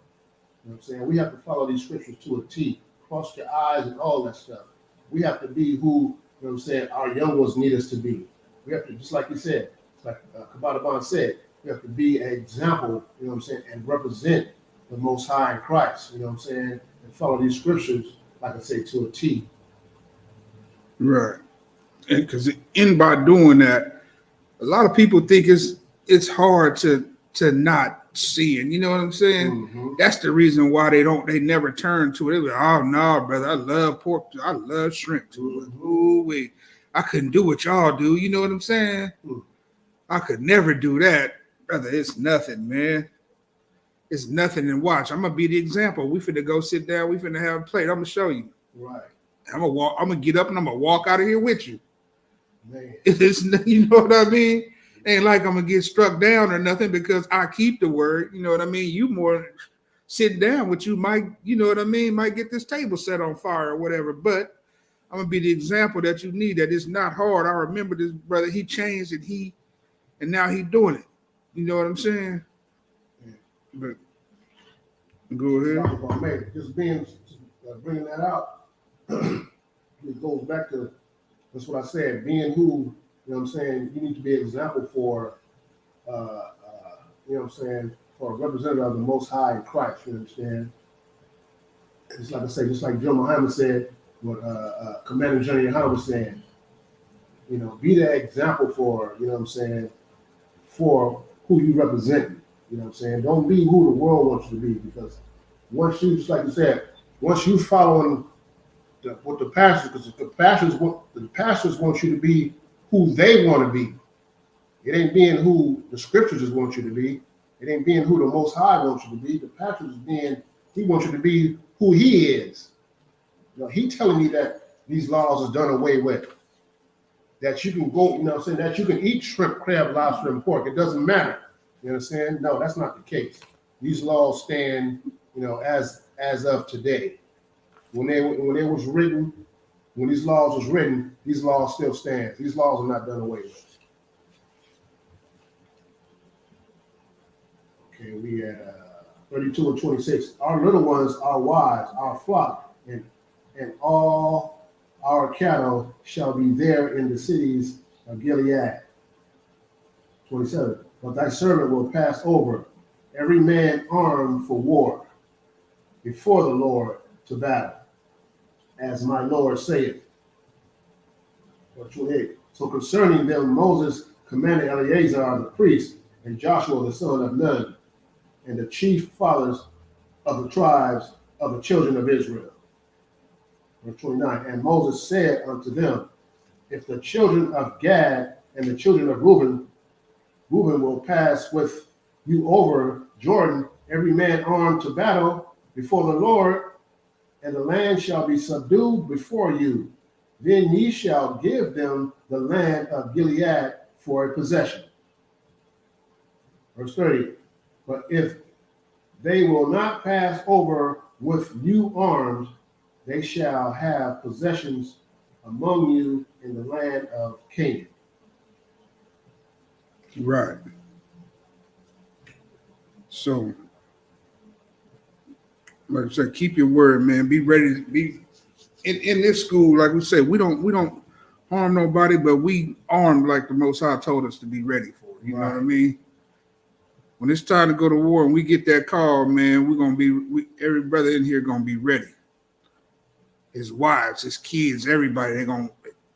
You know what I'm saying? We have to follow these scriptures to a T. Cross your eyes and all that stuff. We have to be who, you know what I'm saying, our young ones need us to be. We have to, just like you said, like KABAD said, we have to be an example, you know what I'm saying, and represent the Most High in Christ, you know what I'm saying, and follow these scriptures, like I say, to a T. Right. And because by doing that, a lot of people think it's hard to not see it. You know what I'm saying? Mm-hmm. That's the reason why they never turn to it. They like, oh no, brother, I love pork, I love shrimp too. Mm-hmm. Ooh, wait, I couldn't do what y'all do. You know what I'm saying? Mm-hmm. I could never do that, brother. It's nothing, man. It's nothing. And watch, I'm gonna be the example. We finna go sit down. We finna have a plate. I'm gonna show you. Right. I'm gonna get up and I'm gonna walk out of here with you. Man. It's, you know what I mean? Ain't like I'm gonna get struck down or nothing because I keep the word. You know what I mean? You more sitting down with you might, you know what I mean, might get this table set on fire or whatever. But I'm gonna be the example that you need. That it's not hard. I remember this brother. He changed and now he's doing it. You know what I'm saying? Yeah. But go ahead. If I may, just bringing that out. It goes back to, that's what I said, being who, you know what I'm saying, you need to be an example for, you know what I'm saying, for a representative of the Most High in Christ, you understand? It's like I say, just like Joe Muhammad said, what Commander General Hunter was saying, you know, be the example for, you know what I'm saying, for who you represent, you know what I'm saying? Don't be who the world wants you to be, because once you, just like you said, once you following what the pastors, because the pastors want you to be who they want to be. It ain't being who the scriptures just want you to be. It ain't being who the Most High wants you to be. The pastor is he wants you to be who he is. You know, he telling me that these laws are done away with. That you can go, you know what I'm saying, that you can eat shrimp, crab, lobster, and pork. It doesn't matter. You understand? No, that's not the case. These laws stand, you know, as of today. When these laws was written, these laws still stand. These laws are not done away with. Okay, we at 32 and 26. Our little ones, our wives, our flock, and all our cattle shall be there in the cities of Gilead. 27. But thy servant will pass over, every man armed for war, before the Lord to battle, as my Lord saith. 28. So concerning them, Moses commanded Eleazar the priest, and Joshua the son of Nun, and the chief fathers of the tribes of the children of Israel. Verse 29. And Moses said unto them, if the children of Gad and the children of Reuben will pass with you over Jordan, every man armed to battle before the Lord, and the land shall be subdued before you. Then ye shall give them the land of Gilead for a possession. Verse 30. But if they will not pass over with you armed, they shall have possessions among you in the land of Canaan. Right. So, like I said, keep your word, man. Be ready to be in this school. Like we said, we don't harm nobody, but we armed like the Most High told us to be ready for it. You know what I mean? When it's time to go to war and we get that call, man, we're gonna be every brother in here gonna be ready. His wives, his kids, everybody.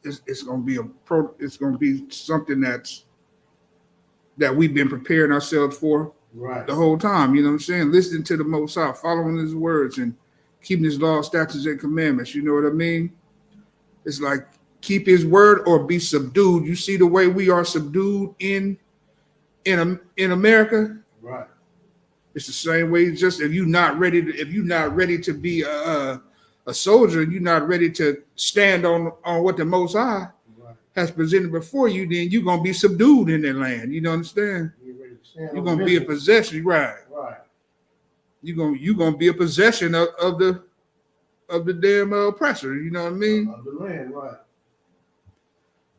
It's gonna be something that we've been preparing ourselves for the whole time. You know what I'm saying? Listening to the Most High, following His words, and keeping His law, statutes, and commandments. You know what I mean? It's like keep His word or be subdued. You see the way we are subdued in America. Right. It's the same way. Just if you're not ready to be a soldier, you're not ready to stand on what the Most High has presented before you, then you're gonna be subdued in that land. You know what I'm saying? You're gonna be a possession, right? Right. You're gonna be a possession of the damn oppressor. You know what I mean? Of the land, right?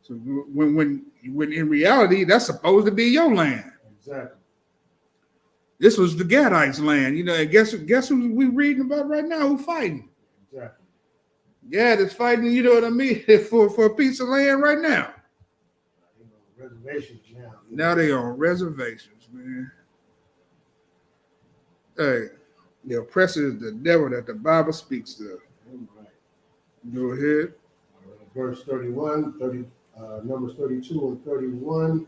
So when in reality that's supposed to be your land. Exactly. This was the Gadites' land, you know. And guess who we reading about right now? Who fighting? Exactly. Gad is fighting. You know what I mean? For a piece of land right now. Reservations now. Now they on reservations, man. Hey, the oppressor is the devil that the Bible speaks of. Right. Go ahead. Verse 31, Numbers 32 and 31.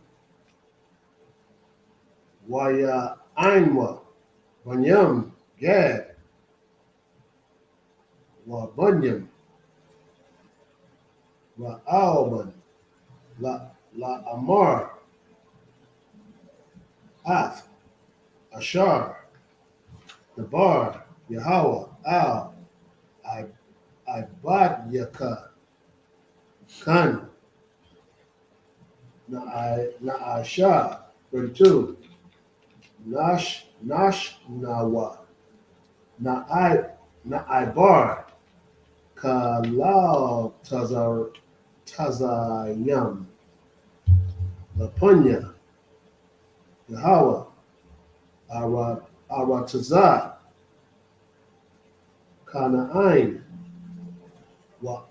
Waya Ainwa, Banyam, Gad, Wa Bunyam, Wa Alban, La Amar, Ath, Ashar, Dabar, Yahweh, Al, Ibad Yaka, Khan, Naasha, 32. Nash Nawa, Naibar, Kalal Tazayam, Lapunya, Yahweh, Aratazah, Kanaain, Wa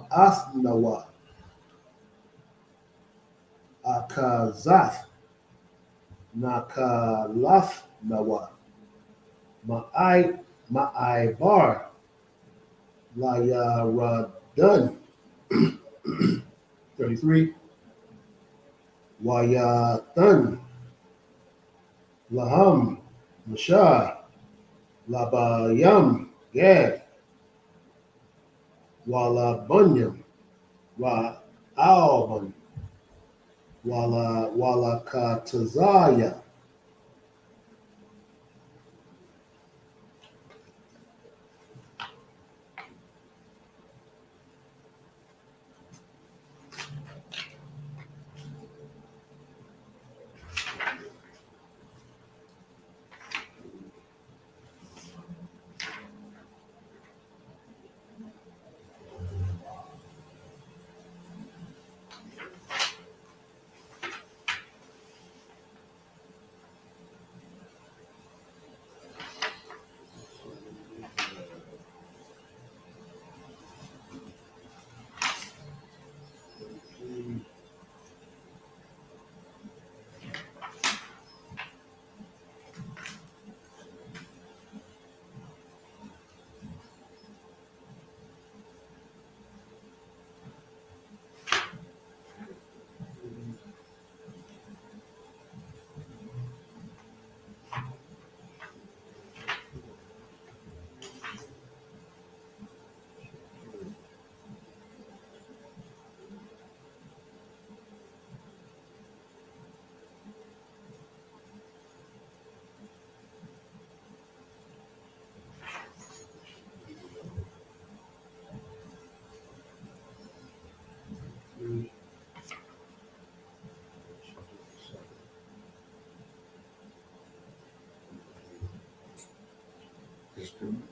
Athnawa, Akazath, Nakalath Nawa, Ma'aibar, Layaradan, 33, Wayatan, Laham, Mashah, Labayam, Gad, Walabunyam, Wa Alban, Wala Katazaya.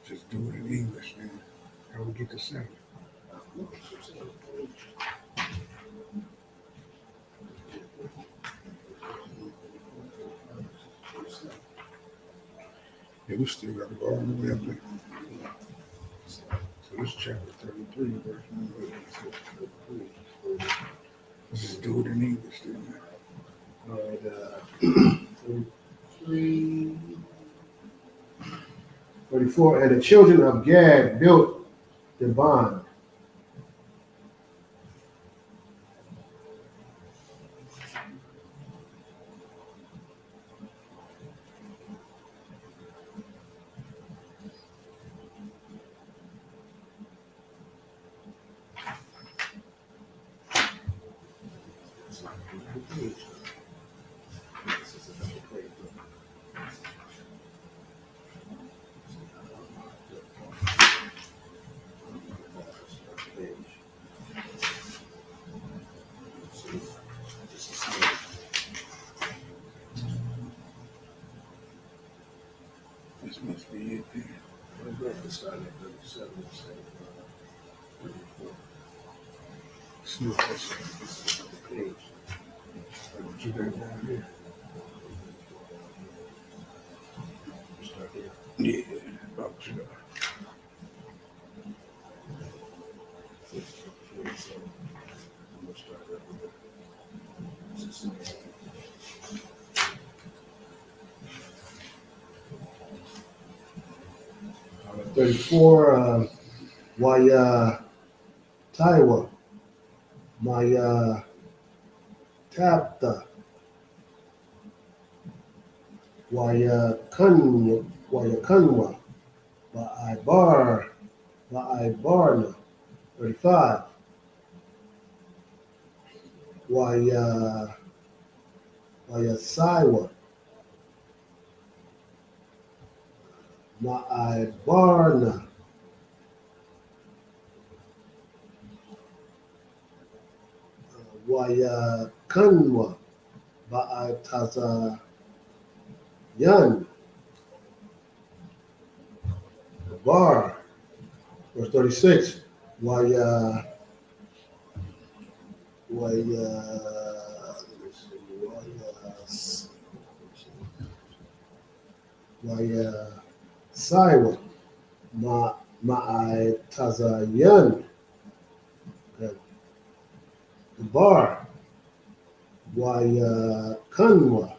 Just do it in English, man. How we get to 7. Yeah, we still got to go all the way up there. So this chapter 33, verse 1. Let's just do it in English, then. All right, 33, 34. And the children of Gad built AHBAN. This must be it there. See what that's page. What you got down here? Start here. Yeah, about you. All right, 34. Waya Taiwa. Maya Tapta. Waya Kunwa. Ba'Ibarna. 35. Waya Saiwa. Ma'Ibarna. Waya Kunwa. Ba'Taza Yan. Bar. Verse 36. Waya Saiwa. Ma'Taza Yan. The bar. Waya Kunwa.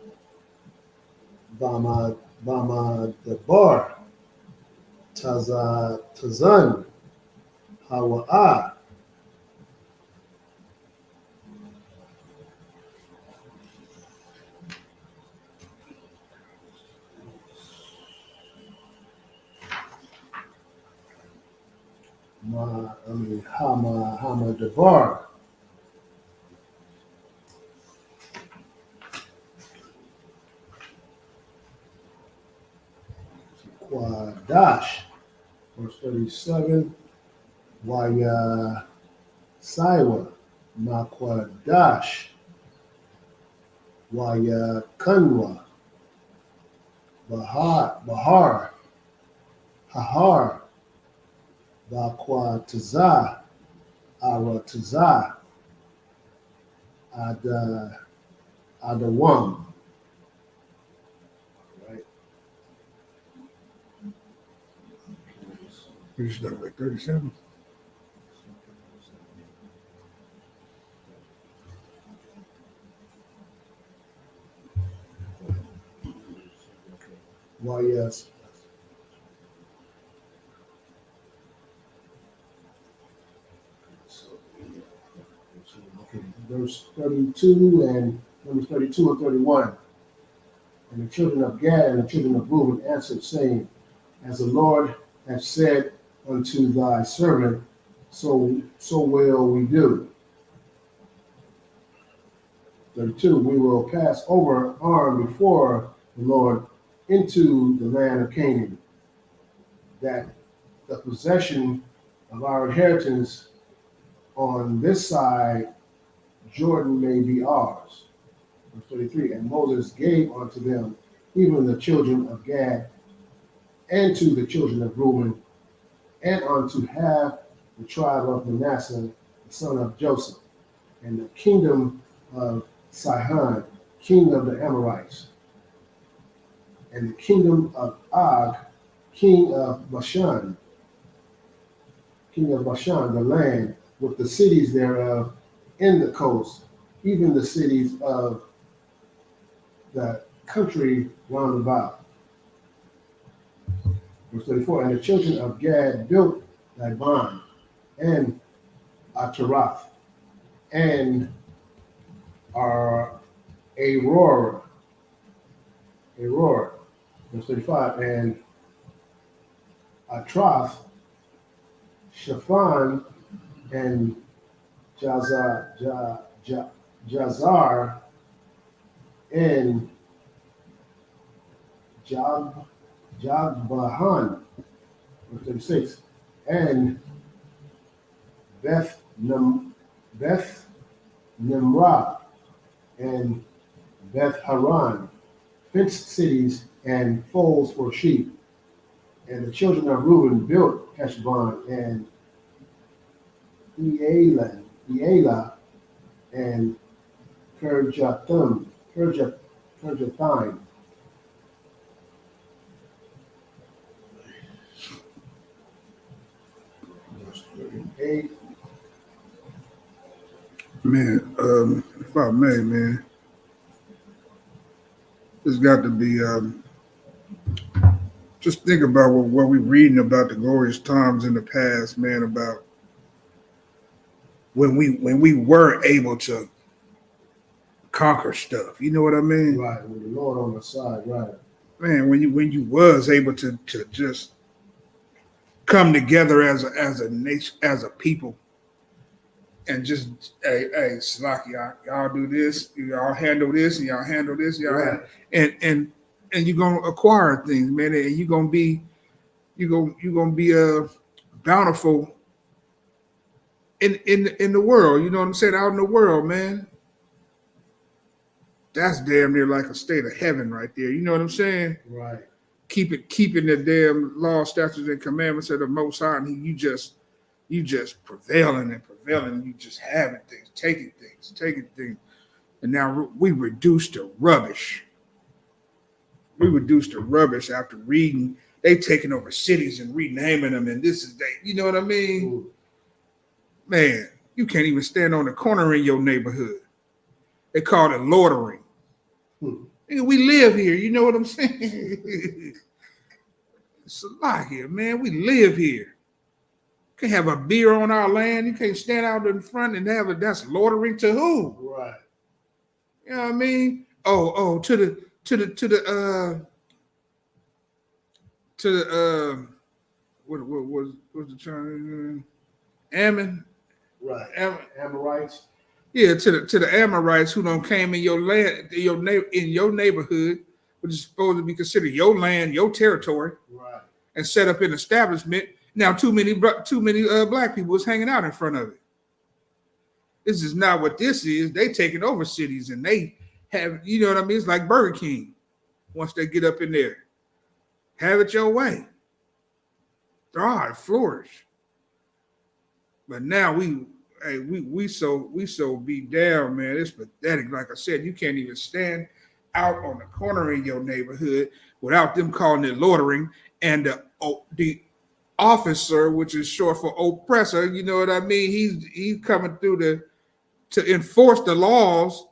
Bama the bar. Tazan. Hawa'a. Hama Debar. Quadash. Verse 37. Waya Saiwa. Maquadash. Waya Kunwa. Bahar. Hahar. Baquataza. Arataza. Adawam. Right. We just start like 37. Why, yes. Okay, verse 32 and numbers 32 and 31. And the children of Gad and the children of Reuben answered, saying, as the Lord hath said unto thy servant, so will we do. 32, we will pass over armed before the Lord into the land of Canaan, that the possession of our inheritance on this side Jordan may be ours. Verse 33, and Moses gave unto them, even the children of Gad, and to the children of Reuben, and unto half the tribe of Manasseh, the son of Joseph, and the kingdom of Sihon, king of the Amorites, and the kingdom of Og, king of Bashan, the land with the cities thereof in the coast, even the cities of the country round about. Verse 34, and the children of Gad built AHBAN and Ataroth and Aurora. Verse 35, and Atroth, Shaphan, and Jazar, and Jogbahan, verse 36, and Beth Nimrah, and Beth Haran, fenced cities and folds for sheep. And the children of Reuben built Heshbon and Elah and Kirjathaim. Man, if I may, man, there's got to be just think about what we're reading about the glorious times in the past, man, about when we were able to conquer stuff. You know what I mean? Right, with the Lord on the side, right. Man, when you was able to just come together as a nation, as a people, and just hey, Slaki, y'all do this, y'all handle this, and y'all handle this, y'all right. and you're gonna acquire things, man, and you're gonna be bountiful in the world. You know what I'm saying? Out in the world, man. That's damn near like a state of heaven right there. You know what I'm saying? Right. Keeping the damn law, statutes, and commandments of the Most High, and you just prevailing and prevailing. You just having things, taking things, and now we reduced to rubbish. We reduced to rubbish after reading. They taking over cities and renaming them, and this is they. You know what I mean? Ooh. Man, you can't even stand on the corner in your neighborhood. They call it loitering. We live here. You know what I'm saying? It's a lot here, man. We live here. You can't have a beer on our land. You can't stand out in front and have it. That's loitering to who? Right. You know what I mean? Oh, to the what was the term? Ammon. Right. Amorites. Yeah, to the Amorites who don't came in your land, in your neighborhood, which is supposed to be considered your land, your territory, right, and set up an establishment. Now too many black people was hanging out in front of it. This is not what this is. They taking over cities and they have, you know what I mean? It's like Burger King. Once they get up in there, have it your way. Thrive, flourish. But now we so beat down, man. It's pathetic. Like I said, you can't even stand out on the corner in your neighborhood without them calling it loitering. And the officer, which is short for oppressor, you know what I mean? He's coming through to enforce the laws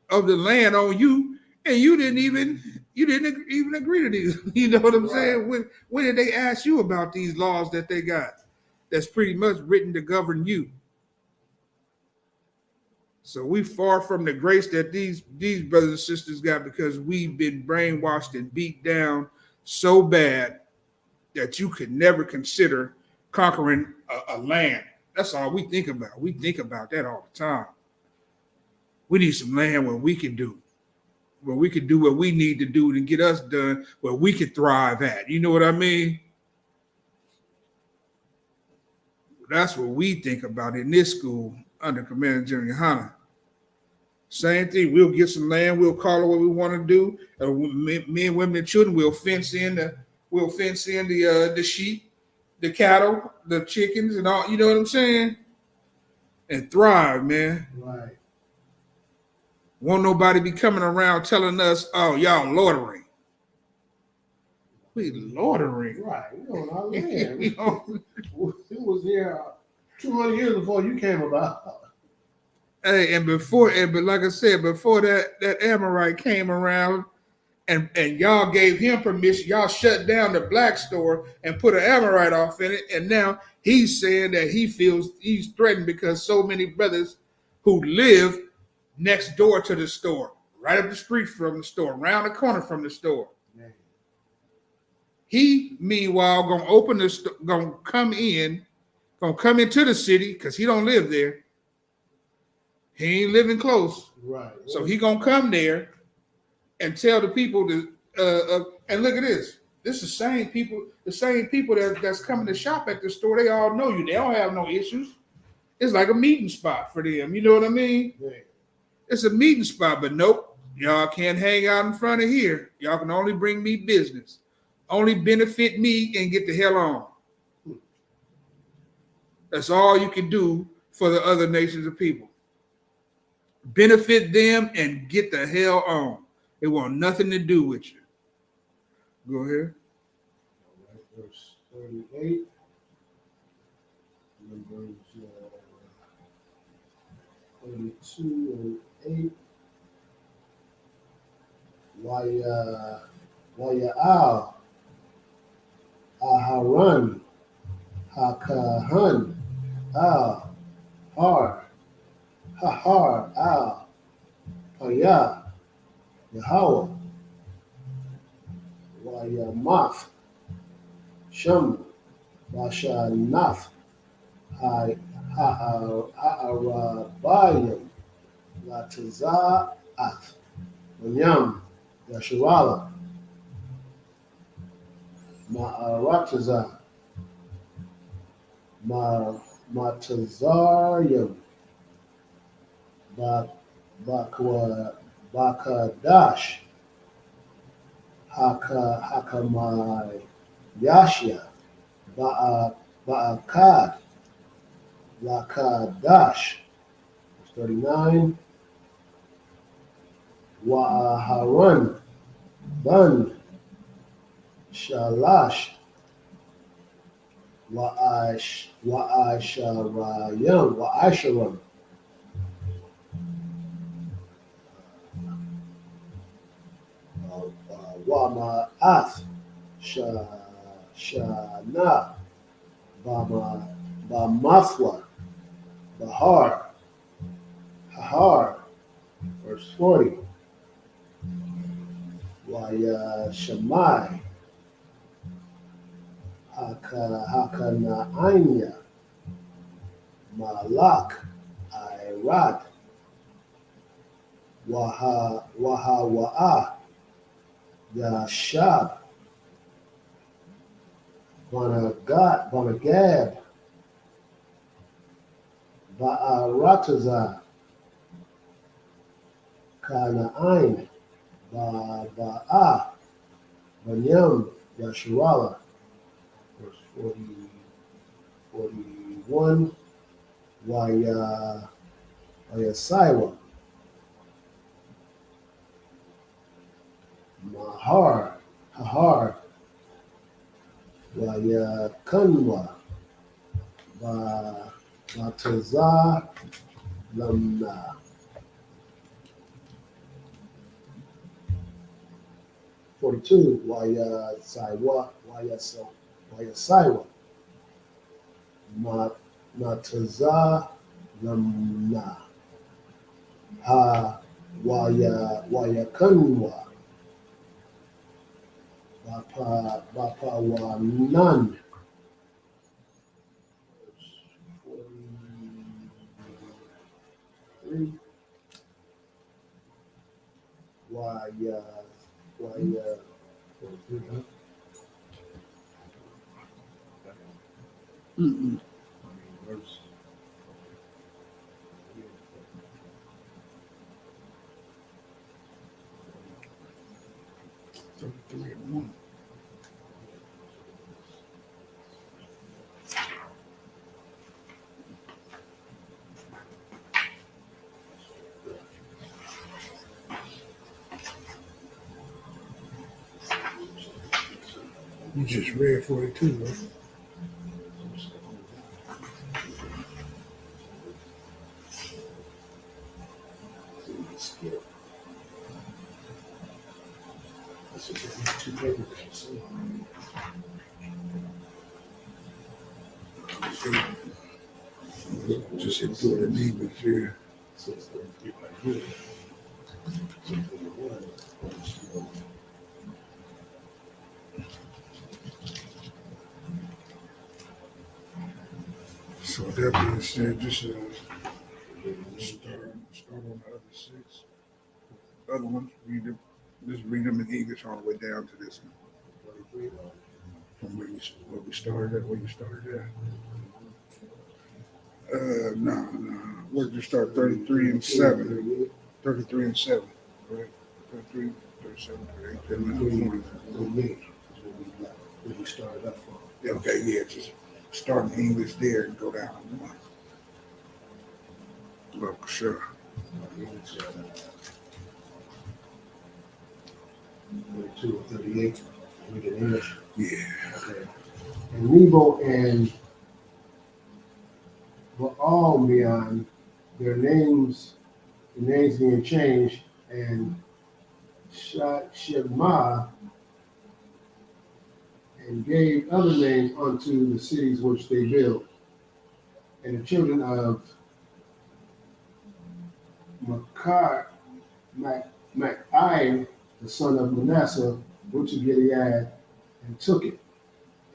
of the land on you, and you didn't even agree to these. You know what I'm saying? When did they ask you about these laws that they got? That's pretty much written to govern you. So we far from the grace that these brothers and sisters got, because we've been brainwashed and beat down so bad that you could never consider conquering a land. That's all we think about. We think about that all the time. We need some land where we can do what we need to do to get us done, where we can thrive at. You know what I mean? That's what we think about in this school under Commander General Yohana. Same thing. We'll get some land. We'll call it what we want to do. Men, women, and children will fence in We'll fence in the sheep, the cattle, the chickens, and all. You know what I'm saying? And thrive, man. Right. Won't nobody be coming around telling us, "Oh, y'all loitering." We loitering. Right. We on our land. It was here 200 years before you came about. Hey, but like I said, before that Amorite came around, and y'all gave him permission, y'all shut down the black store and put an Amorite off in it, and now he's saying that he feels he's threatened because so many brothers who live next door to the store, right up the street from the store, around the corner from the store. Man. He, meanwhile, gonna come into the city because he don't live there. He ain't living close, Right. so he gonna come there and tell the people to. And look at this. This is the same people that's coming to shop at the store. They all know you. They don't have no issues. It's like a meeting spot for them. You know what I mean? Yeah. It's a meeting spot, but nope. Y'all can't hang out in front of here. Y'all can only bring me business. Only benefit me and get the hell on. That's all you can do for the other nations of people. Benefit them and get the hell on. It want nothing to do with you. Go ahead. All right, verse 38. Numbers 32 and 8. Waya'al, Aharon, Hakahan, Al, Har, Hahar, Al, Payah, Yahweh, Wayamath, Shem, Bashanath, Ha'arabayim, Lataza'ath, Yam, Yasharala, Ma'arataza, Matazarium, Bakadash, Hakamai Yashia, Ba'akad, Lakadash, 39, Wa'aharan, Bun, Shalash, Wa'asharam, Wa'ma'ath, Shana, Ba'mathwa, Bahar, Hahar, verse 40. Shamai, Hakana'anya, Malak, Irad, Waha, Yashab, Banagad, Ba'arataza, Kana'ain, Ba'ah, Banyam, Yasharala, verse 41, Wayasaiwa, Mahar, Hahar, Wayakanwa, Bataza, Lamna. 42, Wayasaiwa, Mataza, Lamna, Ha, Wayakanwa, Bapa Wanan, 43, Waya, 43, huh? Verse. You just read 42, right? Just hit through the neighbors here. So that being said, just start on the other 6. Other ones, just read them in English all the way down to this one. From where we started at, where you started at. No. We'll just start 33 and 7. 33 and 7. Right? 33, 37, 38, 39. We started up from. Yeah, okay, yeah, just start in English there and go down. Well, for sure. 32 or 38. Read in English. Yeah. Okay. And Nebo and Baalmeon, the names being changed, and Shema, and gave other names unto the cities which they built. And the children of Machiah, the son of Manasseh, went to Gilead and took it.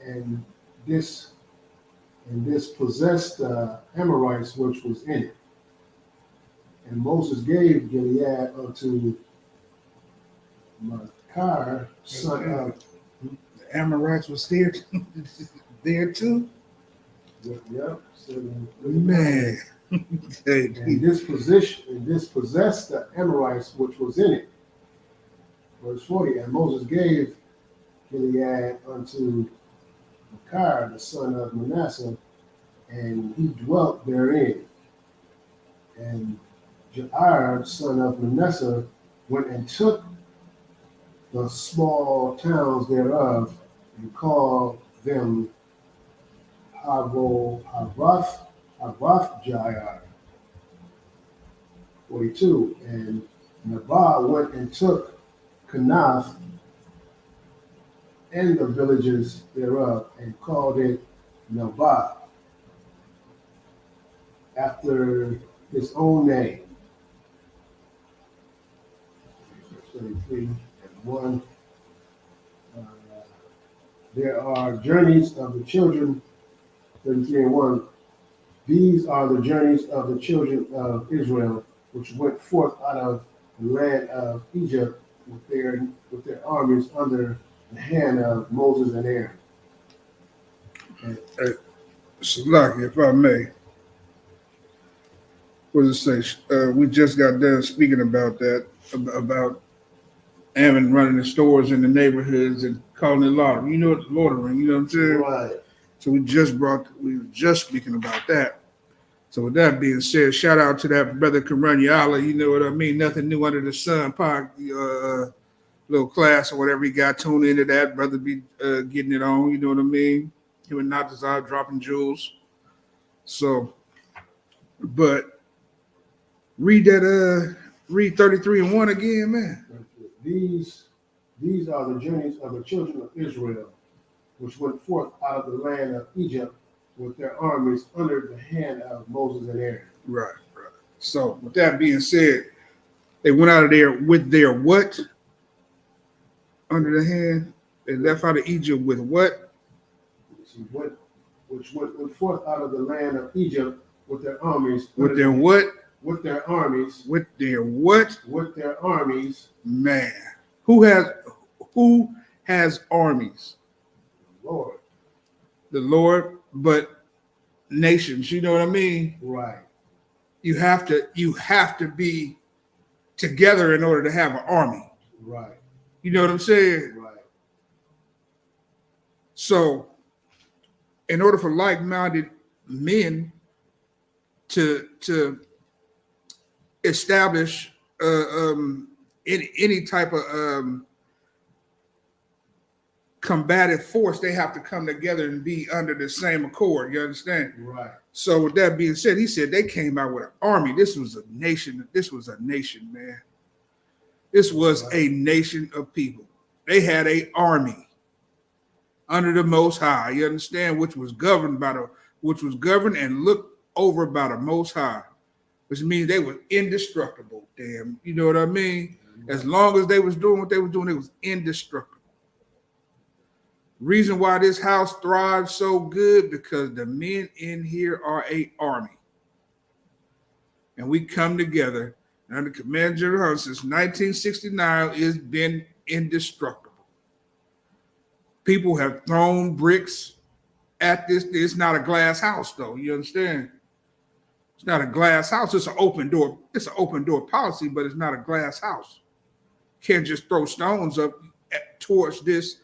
And this possessed the Amorites which was in it. And Moses gave Gilead unto Machir, son of. The Amorites was there, there too? Yep. Man. And this possessed the Amorites which was in it. Verse 40, and Moses gave Gilead unto Machir, the son of Manasseh, and he dwelt therein. And Jair, son of Manasseh, went and took the small towns thereof and called them Havoth Jair. 42, and Nabal went and took Kenath and the villages thereof and called it Nabal, after his own name. 33 and 1. There are journeys of the children, 33 and 1. These are the journeys of the children of Israel, which went forth out of the land of Egypt with their armies under the hand of Moses and Aaron. Salaki, if I may. What does it say? We just got done speaking about that, about Ammon running the stores in the neighborhoods and calling it lottery. You know what loitering, you know what I'm saying? Right. So we were just speaking about that. So with that being said, shout out to that brother Karanyala, you know what I mean? Nothing new under the sun, little class or whatever he got tuned into that. Brother be getting it on, you know what I mean? Him and Natazar dropping jewels. So, but read 33 and 1 again, man. These are the journeys of the children of Israel, which went forth out of the land of Egypt with their armies under the hand of Moses and Aaron. Right. So with that being said, they went out of there with their what? Under the hand? They left out of Egypt with what? Which went forth out of the land of Egypt with their armies. With their what? With their armies. With their what? With their armies. Man. Who has armies? Lord. The Lord, but nations, you know what I mean? Right. You have to be together in order to have an army. Right. You know what I'm saying? Right. So, in order for like-minded men to establish any type of combative force, they have to come together and be under the same accord. You understand? Right. So with that being said, he said they came out with an army. This was a nation. This was a nation, man. This was a nation of people. They had an army under the Most High. You understand? Which was governed and looked over by the Most High, which means they were indestructible. Damn, you know what I mean? As long as they was doing what they was doing, it was indestructible. Reason why this house thrives so good, because the men in here are an army. And we come together under Command General Hunt since 1969. It's been indestructible. People have thrown bricks at this. It's not a glass house, though. You understand? It's not a glass house. It's an open door. It's an open door policy, but it's not a glass house. You can't just throw stones up towards this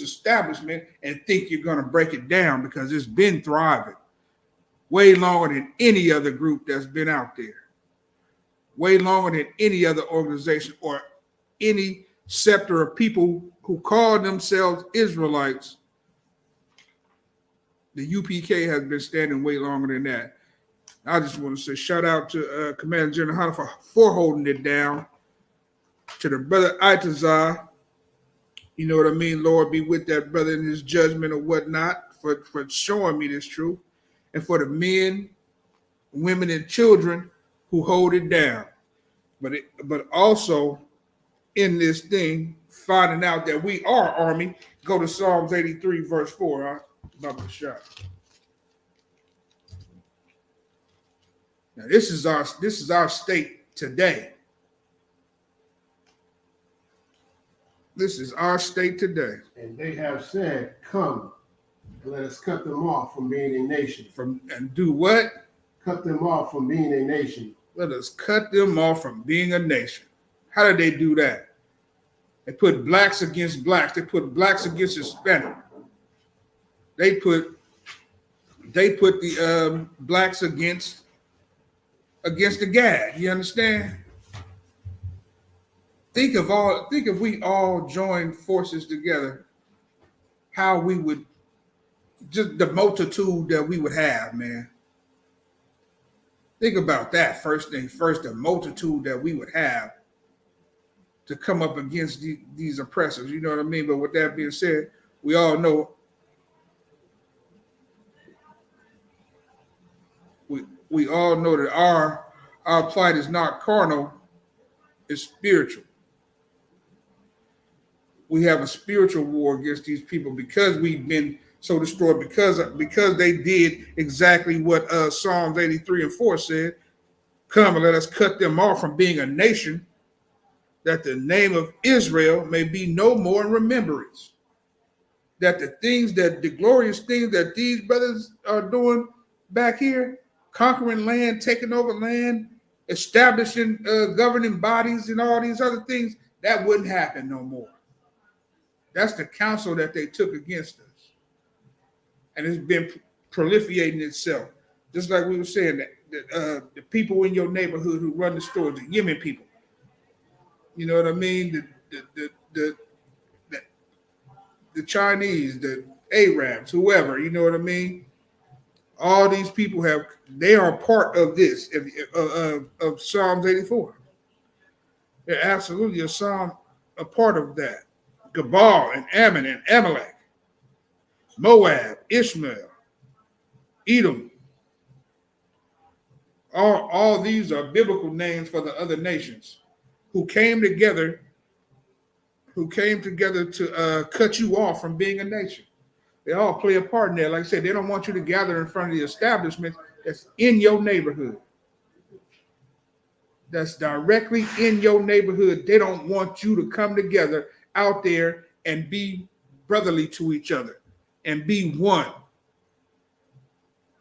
establishment and think you're going to break it down, because it's been thriving way longer than any other group that's been out there, way longer than any other organization or any sector of people who call themselves Israelites. The UPK has been standing way longer than that. I just want to say shout out to Commander General Hunter for holding it down, to the brother Itazar. You know what I mean? Lord be with that brother in his judgment or whatnot, for showing me this truth, and for the men, women, and children who hold it down. But also in this thing, finding out that we are army. Go to Psalms 83, verse 4. About the shot. Now this is our state today. This is our state today. And they have said, come, and let us cut them off from being a nation. And do what? Cut them off from being a nation. Let us cut them off from being a nation. How did they do that? They put blacks against blacks. They put blacks against Hispanic. They put the blacks against the GAD. You understand? Think if we all joined forces together, how we would, just the multitude that we would have, man. Think about that first thing first, the multitude that we would have to come up against these oppressors. You know what I mean? But with that being said, we all know we all know that our plight is not carnal, it's spiritual. We have a spiritual war against these people because we've been so destroyed, because they did exactly what Psalms 83 and 4 said. Come and let us cut them off from being a nation, that the name of Israel may be no more in remembrance. That the glorious things that these brothers are doing back here, conquering land, taking over land, establishing governing bodies and all these other things, that wouldn't happen no more. That's the counsel that they took against us. And it's been proliferating itself. Just like we were saying, that the people in your neighborhood who run the stores, the Yemen people, you know what I mean? The Chinese, the Arabs, whoever, you know what I mean? All these people they are part of this, of Psalms 84. They're absolutely a part of that. Gebal and Ammon and Amalek, Moab, Ishmael, Edom. All these are biblical names for the other nations who came together to cut you off from being a nation. They all play a part in there. Like I said, they don't want you to gather in front of the establishment that's in your neighborhood. That's directly in your neighborhood. They don't want you to come together out there and be brotherly to each other and be one.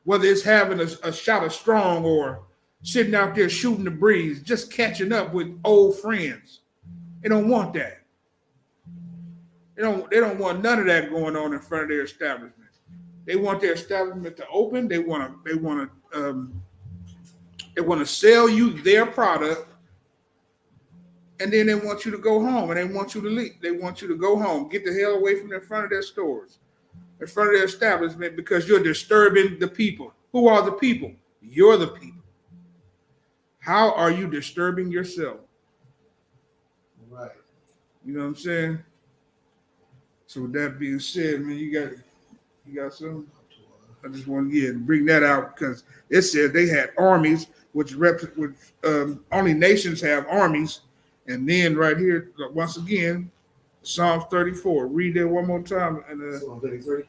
Whether it's having a shot of strong or sitting out there shooting the breeze, just catching up with old friends. They don't want that. They don't want none of that going on in front of their establishment. They want their establishment to open. They want to sell you their product and then they want you to go home, and they want you to leave. They want you to go home. Get the hell away from in front of their stores, in front of their establishment, because you're disturbing the people. Who are the people? You're the people. How are you disturbing yourself? Right. You know what I'm saying? So with that being said, man, you got something? I just want to bring that out because it said they had armies, which only nations have armies. And then right here, once again, Psalms 34. Read that one more time. And Psalms 83.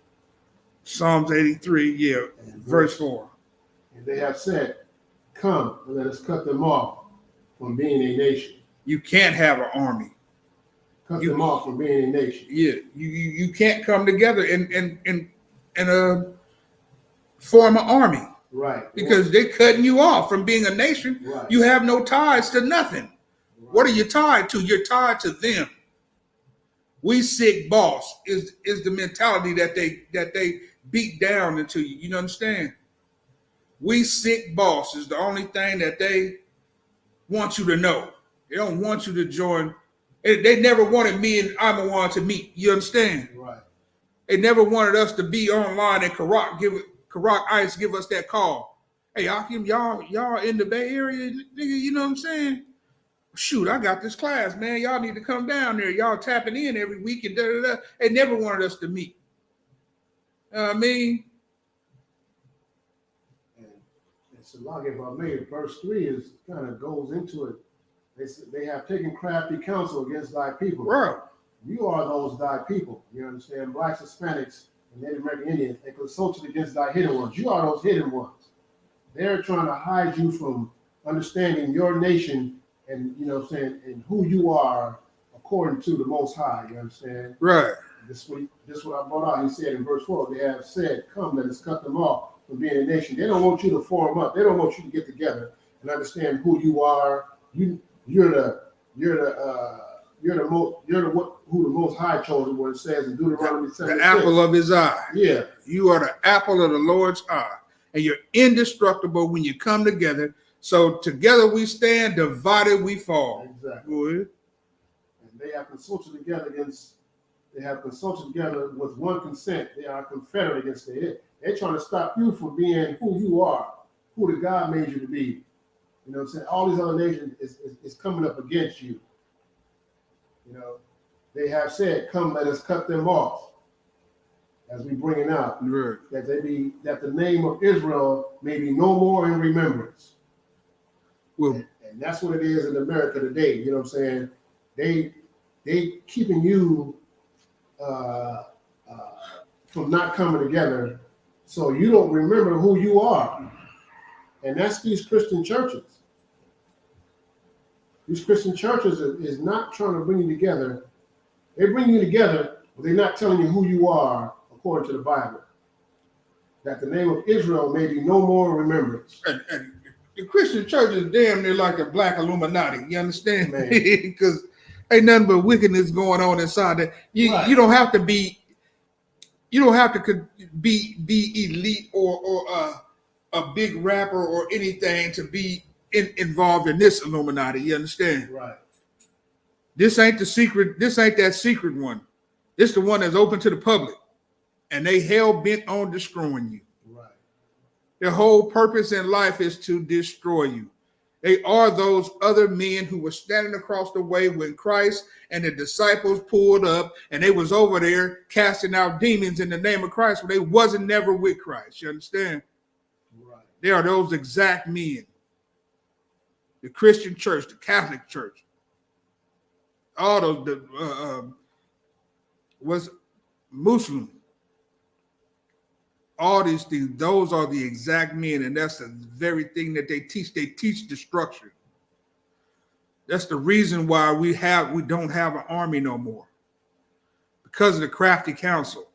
Psalms 83, yeah, verse 4. And they have said, come and let us cut them off from being a nation. You can't have an army. Cut them off from being a nation. Yeah, you can't come together and form an army. Right. Because they're cutting you off from being a nation. Right. You have no ties to nothing. Right. What are you tied to? You're tied to them. We sick boss is the mentality that they beat down into you. You understand? We sick boss is the only thing that they want you to know. They don't want you to join. They never wanted me and IMAWAN to meet. You understand? Right. They never wanted us to be online and Karak Ice give us that call. Hey, Akim, y'all in the Bay Area, nigga, you know what I'm saying? Shoot, I got this class, man. Y'all need to come down there. Y'all tapping in every week and da-da-da. They never wanted us to meet. I mean? And it's a lot about me. Verse 3 is kind of goes into it. They have taken crafty counsel against thy people. Right. You are those thy people. You understand? Blacks, Hispanics, and Native American Indians. They consulted against thy hidden ones. You are those hidden ones. They're trying to hide you from understanding your nation and, you know what I'm saying, and who you are according to the Most High. You understand? Right. This is what I brought out. He said in verse 4, they have said, come, let us cut them off from being a nation. They don't want you to form up. They don't want you to get together and understand who you are. You're the who the Most High chosen, what it says in Deuteronomy 7. The apple of his eye. Yeah. You are the apple of the Lord's eye. And you're indestructible when you come together. So together we stand, divided we fall. Exactly. Go ahead. And they have consulted together with one consent. They are confederate against the head. They're trying to stop you from being who you are, who the God made you to be. You know what I'm saying? All these other nations is coming up against you. You know, they have said, come, let us cut them off. As we bring it out, right. that the name of Israel may be no more in remembrance. Well, and that's what it is in America today. You know what I'm saying? They keeping you from not coming together, so you don't remember who you are. And that's these Christian churches. These Christian churches is not trying to bring you together. They bring you together, but they're not telling you who you are according to the Bible. That the name of Israel may be no more in remembrance. And the Christian church is damn near like a black Illuminati. You understand? Because ain't nothing but wickedness going on inside that. Right. You don't have to be. You don't have to be elite or a big rapper or anything to be involved in this Illuminati. You understand? Right. This ain't the secret. This ain't that secret one. This the one that's open to the public, and they hell bent on destroying you. Right. Their whole purpose in life is to destroy you. They are those other men who were standing across the way when Christ and the disciples pulled up, and they was over there casting out demons in the name of Christ, but they wasn't never with Christ. You understand? Right. They are those exact men. The Christian church, the Catholic church, all those was Muslim. All these things, those are the exact men, and that's the very thing that they teach. They teach destruction. That's the reason why we don't have an army no more. Because of the crafty counsel.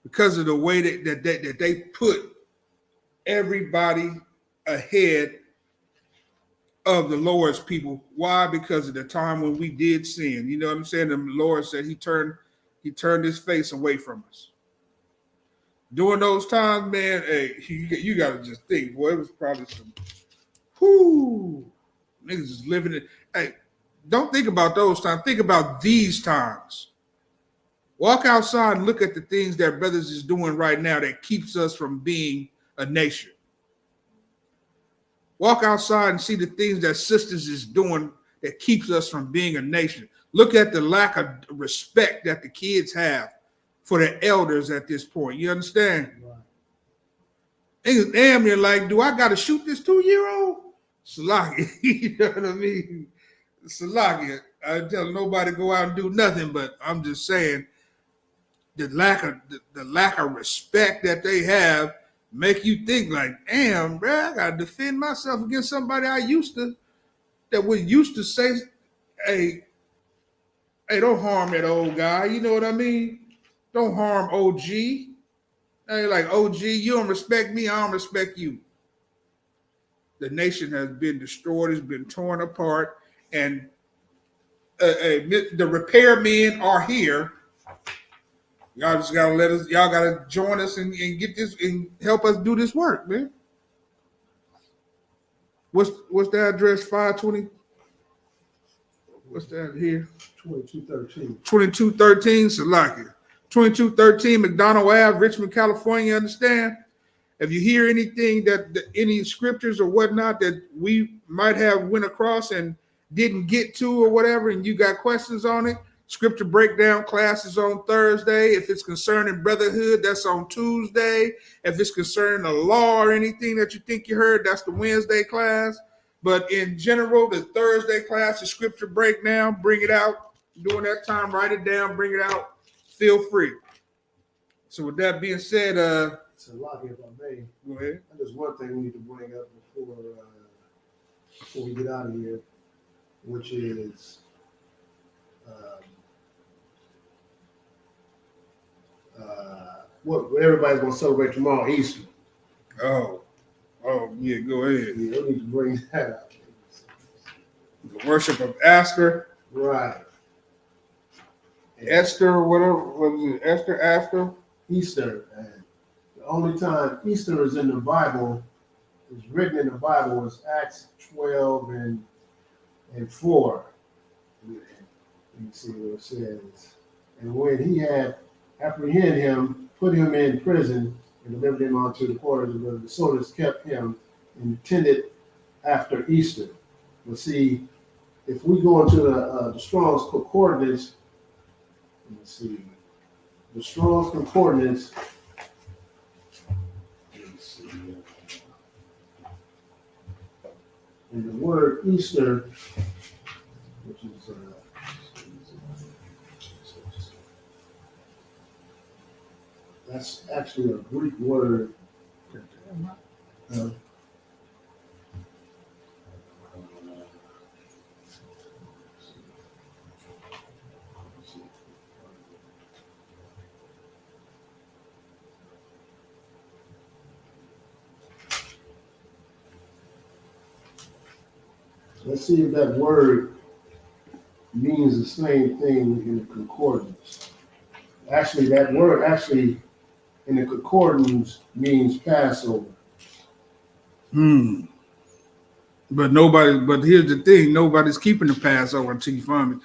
Because of the way that they put everybody ahead of the Lord's people. Why? Because of the time when we did sin. You know what I'm saying? The Lord said he turned his face away from us. During those times, man, hey, you got to just think, boy, it was probably some, niggas is living it. hey, don't think about those times. Think about these times. Walk outside and look at the things that brothers is doing right now that keeps us from being a nation. Walk outside and see the things that sisters is doing that keeps us from being a nation. Look at the lack of respect that the kids have for the elders at this point. You understand? Right. And damn, you're like, do I got to shoot this 2-year-old? Salaki, you know what I mean? Salaki, I tell nobody to go out and do nothing, but I'm just saying the lack of respect that they have make you think like, damn, bro, I gotta defend myself against somebody that would used to say, hey, don't harm that old guy. You know what I mean? Don't harm OG. Hey, like OG, you don't respect me, I don't respect you. The nation has been destroyed, it's been torn apart, and the repairmen are here. Y'all just gotta y'all gotta join us and get this and help us do this work, man. What's the address? 520? What's that here? 2213. 2213, Salakia. 2213 McDonald Ave, Richmond, California. Understand? If you hear anything that any scriptures or whatnot that we might have went across and didn't get to or whatever, and you got questions on it, scripture breakdown class is on Thursday. If it's concerning brotherhood, that's on Tuesday. If it's concerning the law or anything that you think you heard, that's the Wednesday class. But in general, the Thursday class is scripture breakdown. Bring it out. During that time, write it down, bring it out. Feel free. So with that being said, it's a lot here, if I may. Go ahead. There's one thing we need to bring up before we get out of here, which is what everybody's going to celebrate tomorrow, Easter. Oh, yeah, go ahead. Yeah, we need to bring that up. The worship of Aster. Right. Esther, whatever, was it Esther? Easter. And the only time Easter is in the Bible, is written in the Bible, is Acts 12 and 4. You can see what it says. And when he had apprehended him, put him in prison, and delivered him unto the quarters, and the soldiers kept him and tended after Easter. But see, if we go into the Strong's Concordance, let me see, the Strong's Concordance, and the word Easter, which is that's actually a Greek word. Let's see if that word means the same thing in the concordance. Actually, that word in the concordance means Passover. But here's the thing: nobody's keeping the Passover until you find me.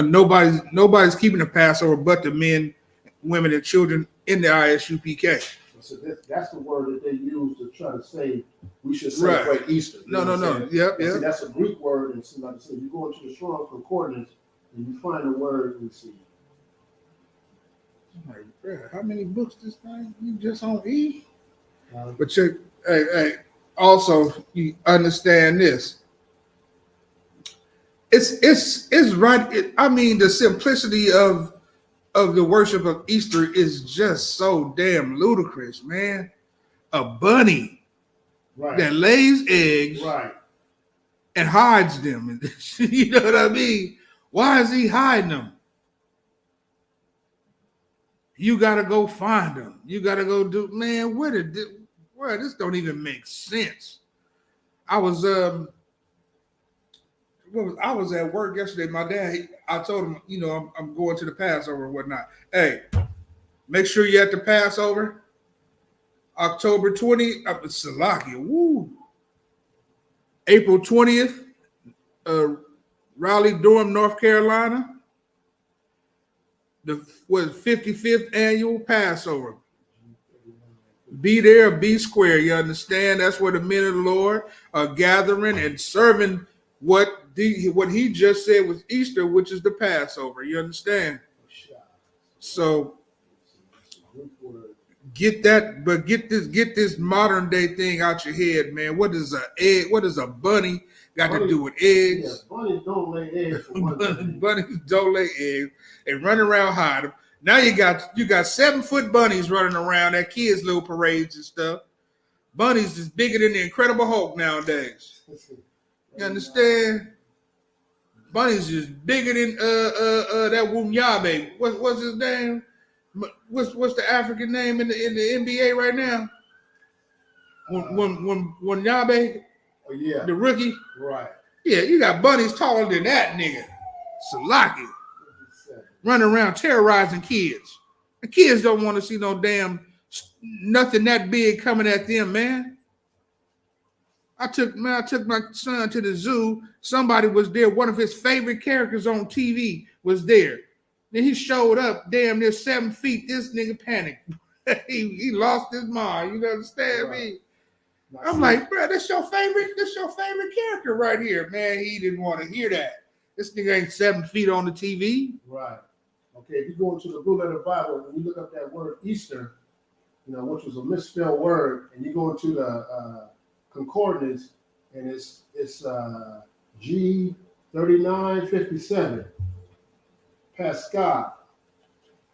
Nobody's keeping the Passover but the men, women, and children in the ISUPK. So that's the word that they use to try to say we should celebrate right. Easter. No. Yep. See, that's a Greek word, and so, like I said, you go into the Strong's Concordance and you find the word and see. Like, bro, how many books this thing? You just on E? But check. Hey. Also, you understand this. It's right. I mean, the simplicity of the worship of Easter is just so damn ludicrous, man. A bunny that lays eggs and hides them. You know what I mean? Why is he hiding them? You got to go find them. You got to go do, man, this don't even make sense. I was at work yesterday. My dad, I told him, I'm going to the Passover and whatnot. Hey, make sure you're at the Passover. October 20th, Salakia, woo. April 20th, Raleigh-Durham, North Carolina. The 55th annual Passover. Be there, be square. You understand? That's where the men of the Lord are gathering and serving what he just said was Easter, which is the Passover. You understand? So get that, but get this modern day thing out your head, man. What is a egg? What is a bunny got to do with eggs? Yeah, bunnies don't lay eggs. Bunnies don't lay eggs and run around hide them. Now you got 7-foot bunnies running around at kids' little parades and stuff. Bunnies is bigger than the Incredible Hulk nowadays. You understand? Bunnies is bigger than that Wunyabe. What's his name? What's the African name in the NBA right now? Wunyabe? Oh yeah, the rookie. Right. Yeah, you got bunnies taller than that nigga. Salaki. Running around terrorizing kids. The kids don't want to see no damn nothing that big coming at them, man. I took my son to the zoo. Somebody was there. One of his favorite characters on TV was there. Then he showed up, damn near 7 feet. This nigga panicked. he lost his mind. You understand me? I'm like, bro, that's your favorite character right here, man. He didn't want to hear that. This nigga ain't 7 feet on the TV. Right. Okay, if you go into the Blue Letter Bible and you look up that word Easter, which was a misspelled word, and you go into the concordance, and it's G3957, Pascal.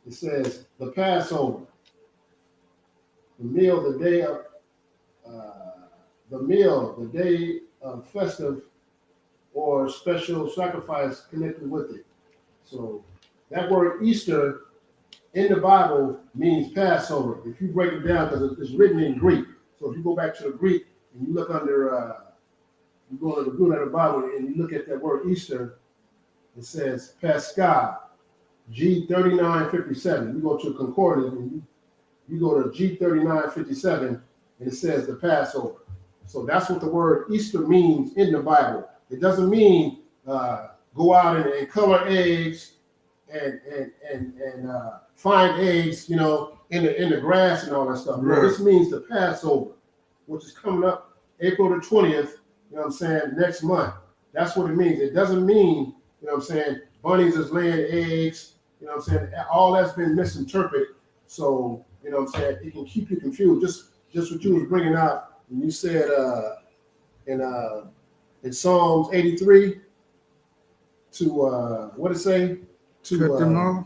It says the Passover, the meal, the day of festive or special sacrifice connected with it. So that word Easter in the Bible means Passover. If you break it down, because it's written in Greek. So if you go back to the Greek and you look under, you go to the Blue Letter Bible and you look at that word Easter, it says Pascal, G3957. You go to a concordance and you go to G3957 and it says the Passover. So that's what the word Easter means in the Bible. It doesn't mean go out and color eggs and find eggs, in the grass and all that stuff. Right. No, this means the Passover, which is coming up April the 20th, next month. That's what it means. It doesn't mean, bunnies is laying eggs, all that's been misinterpreted. So, it can keep you confused. Just what you was bringing out when you said in Psalms 83 to what it say? To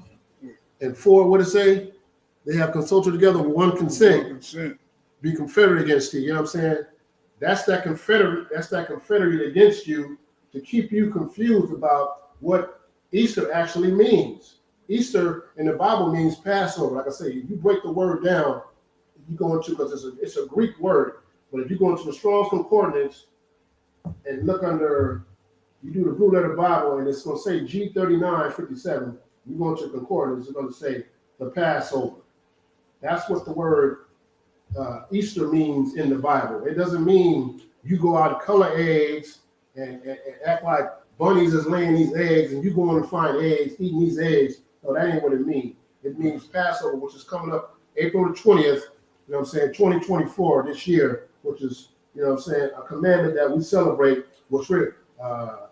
and 4, what it say? They have consulted together with one consent. Be confederate against you. You know what I'm saying? That's that confederate against you to keep you confused about what Easter actually means. Easter in the Bible means Passover. Like I say, if you break the word down, you go into, because it's a Greek word, but if you go into the Strong's Concordance and look under, you do the Blue Letter Bible, and it's going to say G3957. You go into concordance, it's going to say the Passover. That's what the word Easter means in the Bible. It doesn't mean you go out and color eggs and act like bunnies is laying these eggs and you go on and find eggs, eating these eggs. No, that ain't what it means. It means Passover, which is coming up April the 20th, 2024 this year, which is, a commandment that we celebrate, which we're, the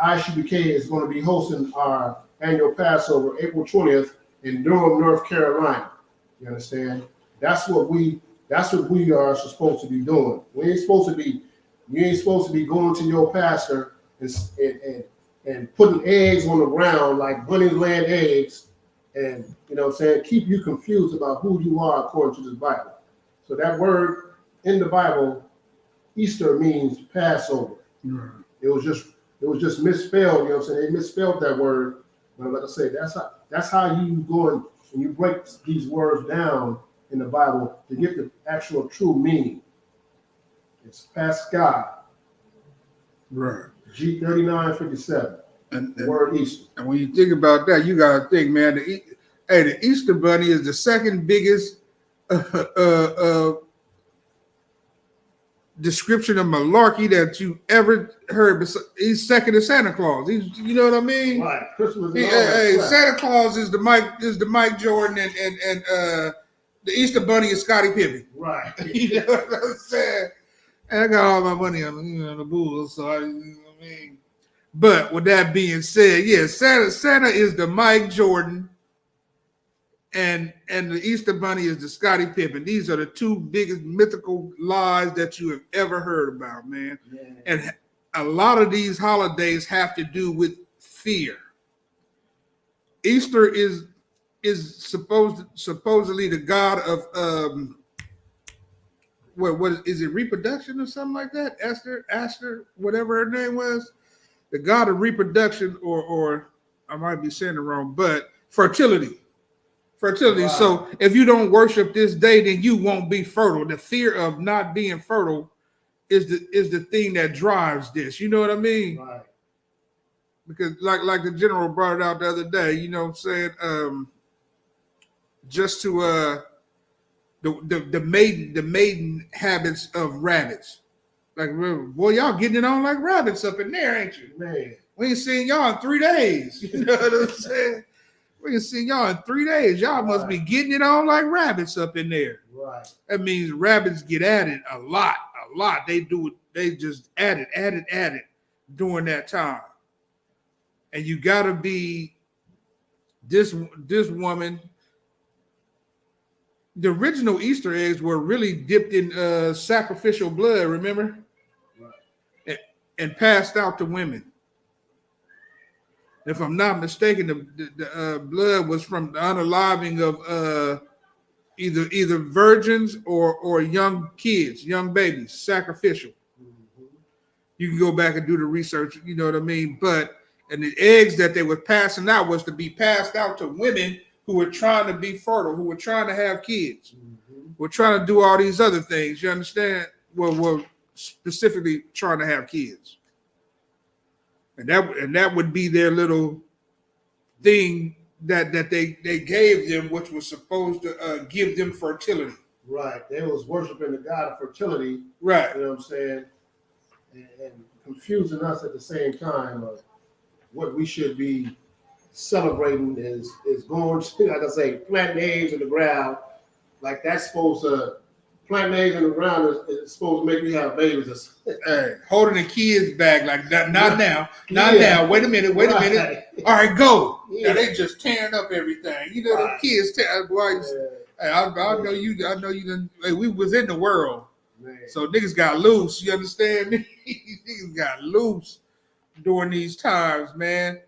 IHBK is going to be hosting our annual Passover April 20th in Durham, North Carolina. You understand? That's what we are supposed to be doing. You ain't supposed to be going to your pastor and putting eggs on the ground like bunnies laying eggs and, keep you confused about who you are according to this Bible. So that word in the Bible, Easter, means Passover. Mm-hmm. It was just misspelled, They misspelled that word. But like I say, that's how you go and you break these words down in the Bible to get the actual true meaning. It's Pascal. Right. G3957. And the word Easter. And when you think about that, you gotta think, man, the Easter bunny is the second biggest description of malarkey that you ever heard. He's second to Santa Claus. You know what I mean? Right. Christmas. Hey, Santa Claus is the Mike Jordan and the Easter Bunny is Scottie Pippen. Right. You know what I'm saying? And I got all my money on the Bulls, so you know what I mean. But with that being said, yeah, Santa is the Mike Jordan. And the Easter Bunny is the Scottie Pippen. These are the two biggest mythical lies that you have ever heard about, man. Yeah. And a lot of these holidays have to do with fear. Easter is supposedly the god of what is it, reproduction or something like that? Esther, whatever her name was, the god of reproduction, or I might be saying it wrong, but fertility. Wow. So if you don't worship this day, then you won't be fertile. The fear of not being fertile is the thing that drives this. You know what I mean? Right. Because like the general brought it out the other day, you know what I'm saying? Just to the maiden habits of rabbits. Like, boy, y'all getting it on like rabbits up in there, ain't you? Man. We ain't seen y'all in 3 days. You know what I'm saying? We can see y'all in 3 days. Y'all must be getting it on like rabbits up in there. Right. That means rabbits get at it a lot. They do it. They just at it during that time. And you gotta be this woman. The original Easter eggs were really dipped in sacrificial blood, remember? Right. And passed out to women. If I'm not mistaken, the blood was from the unaliving of either virgins or young kids, young babies, sacrificial. Mm-hmm. You can go back and do the research, you know what I mean? And the eggs that they were passing out was to be passed out to women who were trying to be fertile, who were trying to have kids, were trying to do all these other things, you understand? Well, specifically trying to have kids. And that would be their little thing that they gave them, which was supposed to give them fertility. Right. They was worshiping the god of fertility. Right. You know what I'm saying? And confusing us at the same time of what we should be celebrating is going to, like I say, planting eggs in the ground. Like that's supposed to, planting eggs in the ground is supposed to make you have babies. Hey, holding the kids back like that. Not now. Now. Wait a minute. All right, go. Yeah. Now they just tearing up everything. You know, the kids tearing. Boy, hey, I know you. I know you didn't. Hey, we was in the world, man. So niggas got loose. You understand me? Niggas got loose during these times, man.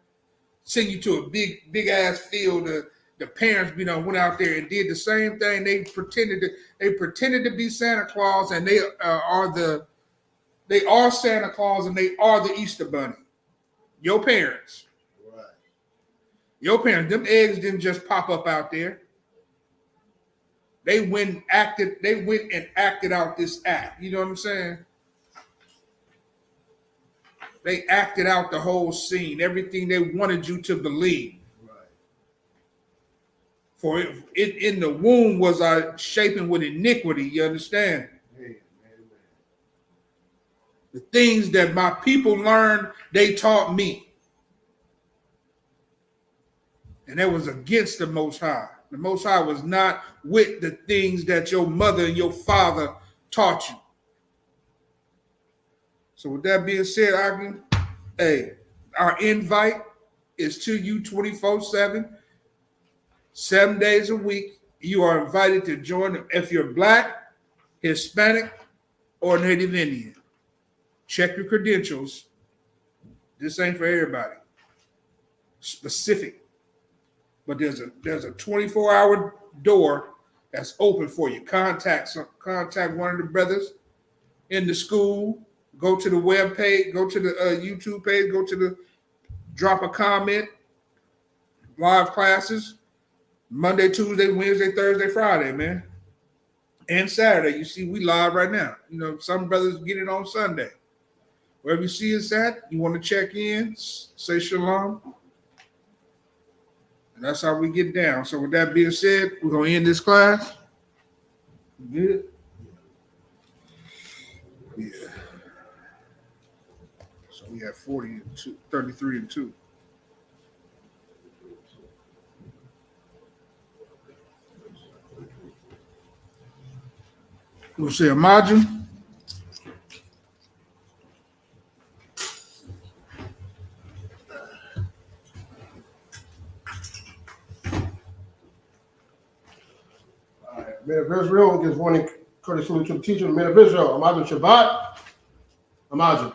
Send you to a big ass field. The parents, went out there and did the same thing. They pretended to be Santa Claus, and they are Santa Claus, and they are the Easter Bunny. Your parents, right? Your parents. Them eggs didn't just pop up out there. They went and acted out this act. You know what I'm saying? They acted out the whole scene, everything they wanted you to believe. For it in the womb was shaping with iniquity, you understand? Amen. The things that my people learned, they taught me. And that was against the Most High. The Most High was not with the things that your mother and your father taught you. So with that being said, our invite is to you 24/7. 7 days a week, you are invited to join if you're Black, Hispanic, or Native Indian. Check your credentials. This ain't for everybody. Specific. But there's a 24-hour door that's open for you. Contact one of the brothers in the school. Go to the web page. Go to the YouTube page. Drop a comment. Live classes. Monday, Tuesday, Wednesday, Thursday, Friday, man. And Saturday. You see, we live right now. Some brothers get it on Sunday. Wherever you see us at, you want to check in, say shalom. And that's how we get down. So with that being said, we're going to end this class. Good. got 40 and 2, 33 and 2. We'll say a margin. All right. Men of Israel gives warning courtesy to the teacher. Men of Israel, Imagine Shabbat, Imagine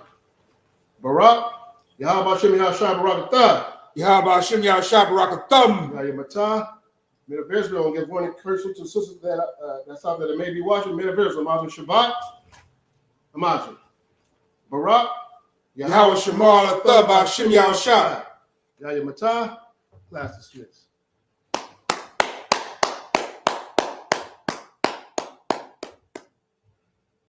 Barak, Yahweh Shem Yahshua Barak Atah, Yahweh Shem Yahshua Barak Atam. Yahweh Matah. Men of Israel gives warning courtesy to sisters that's out there that may be watching. Men of Israel, Imagine Shabbat, Imagine Barak, Yahweh Shemal Atah Shem Yahshua. Yahweh Matah. Class dismissed.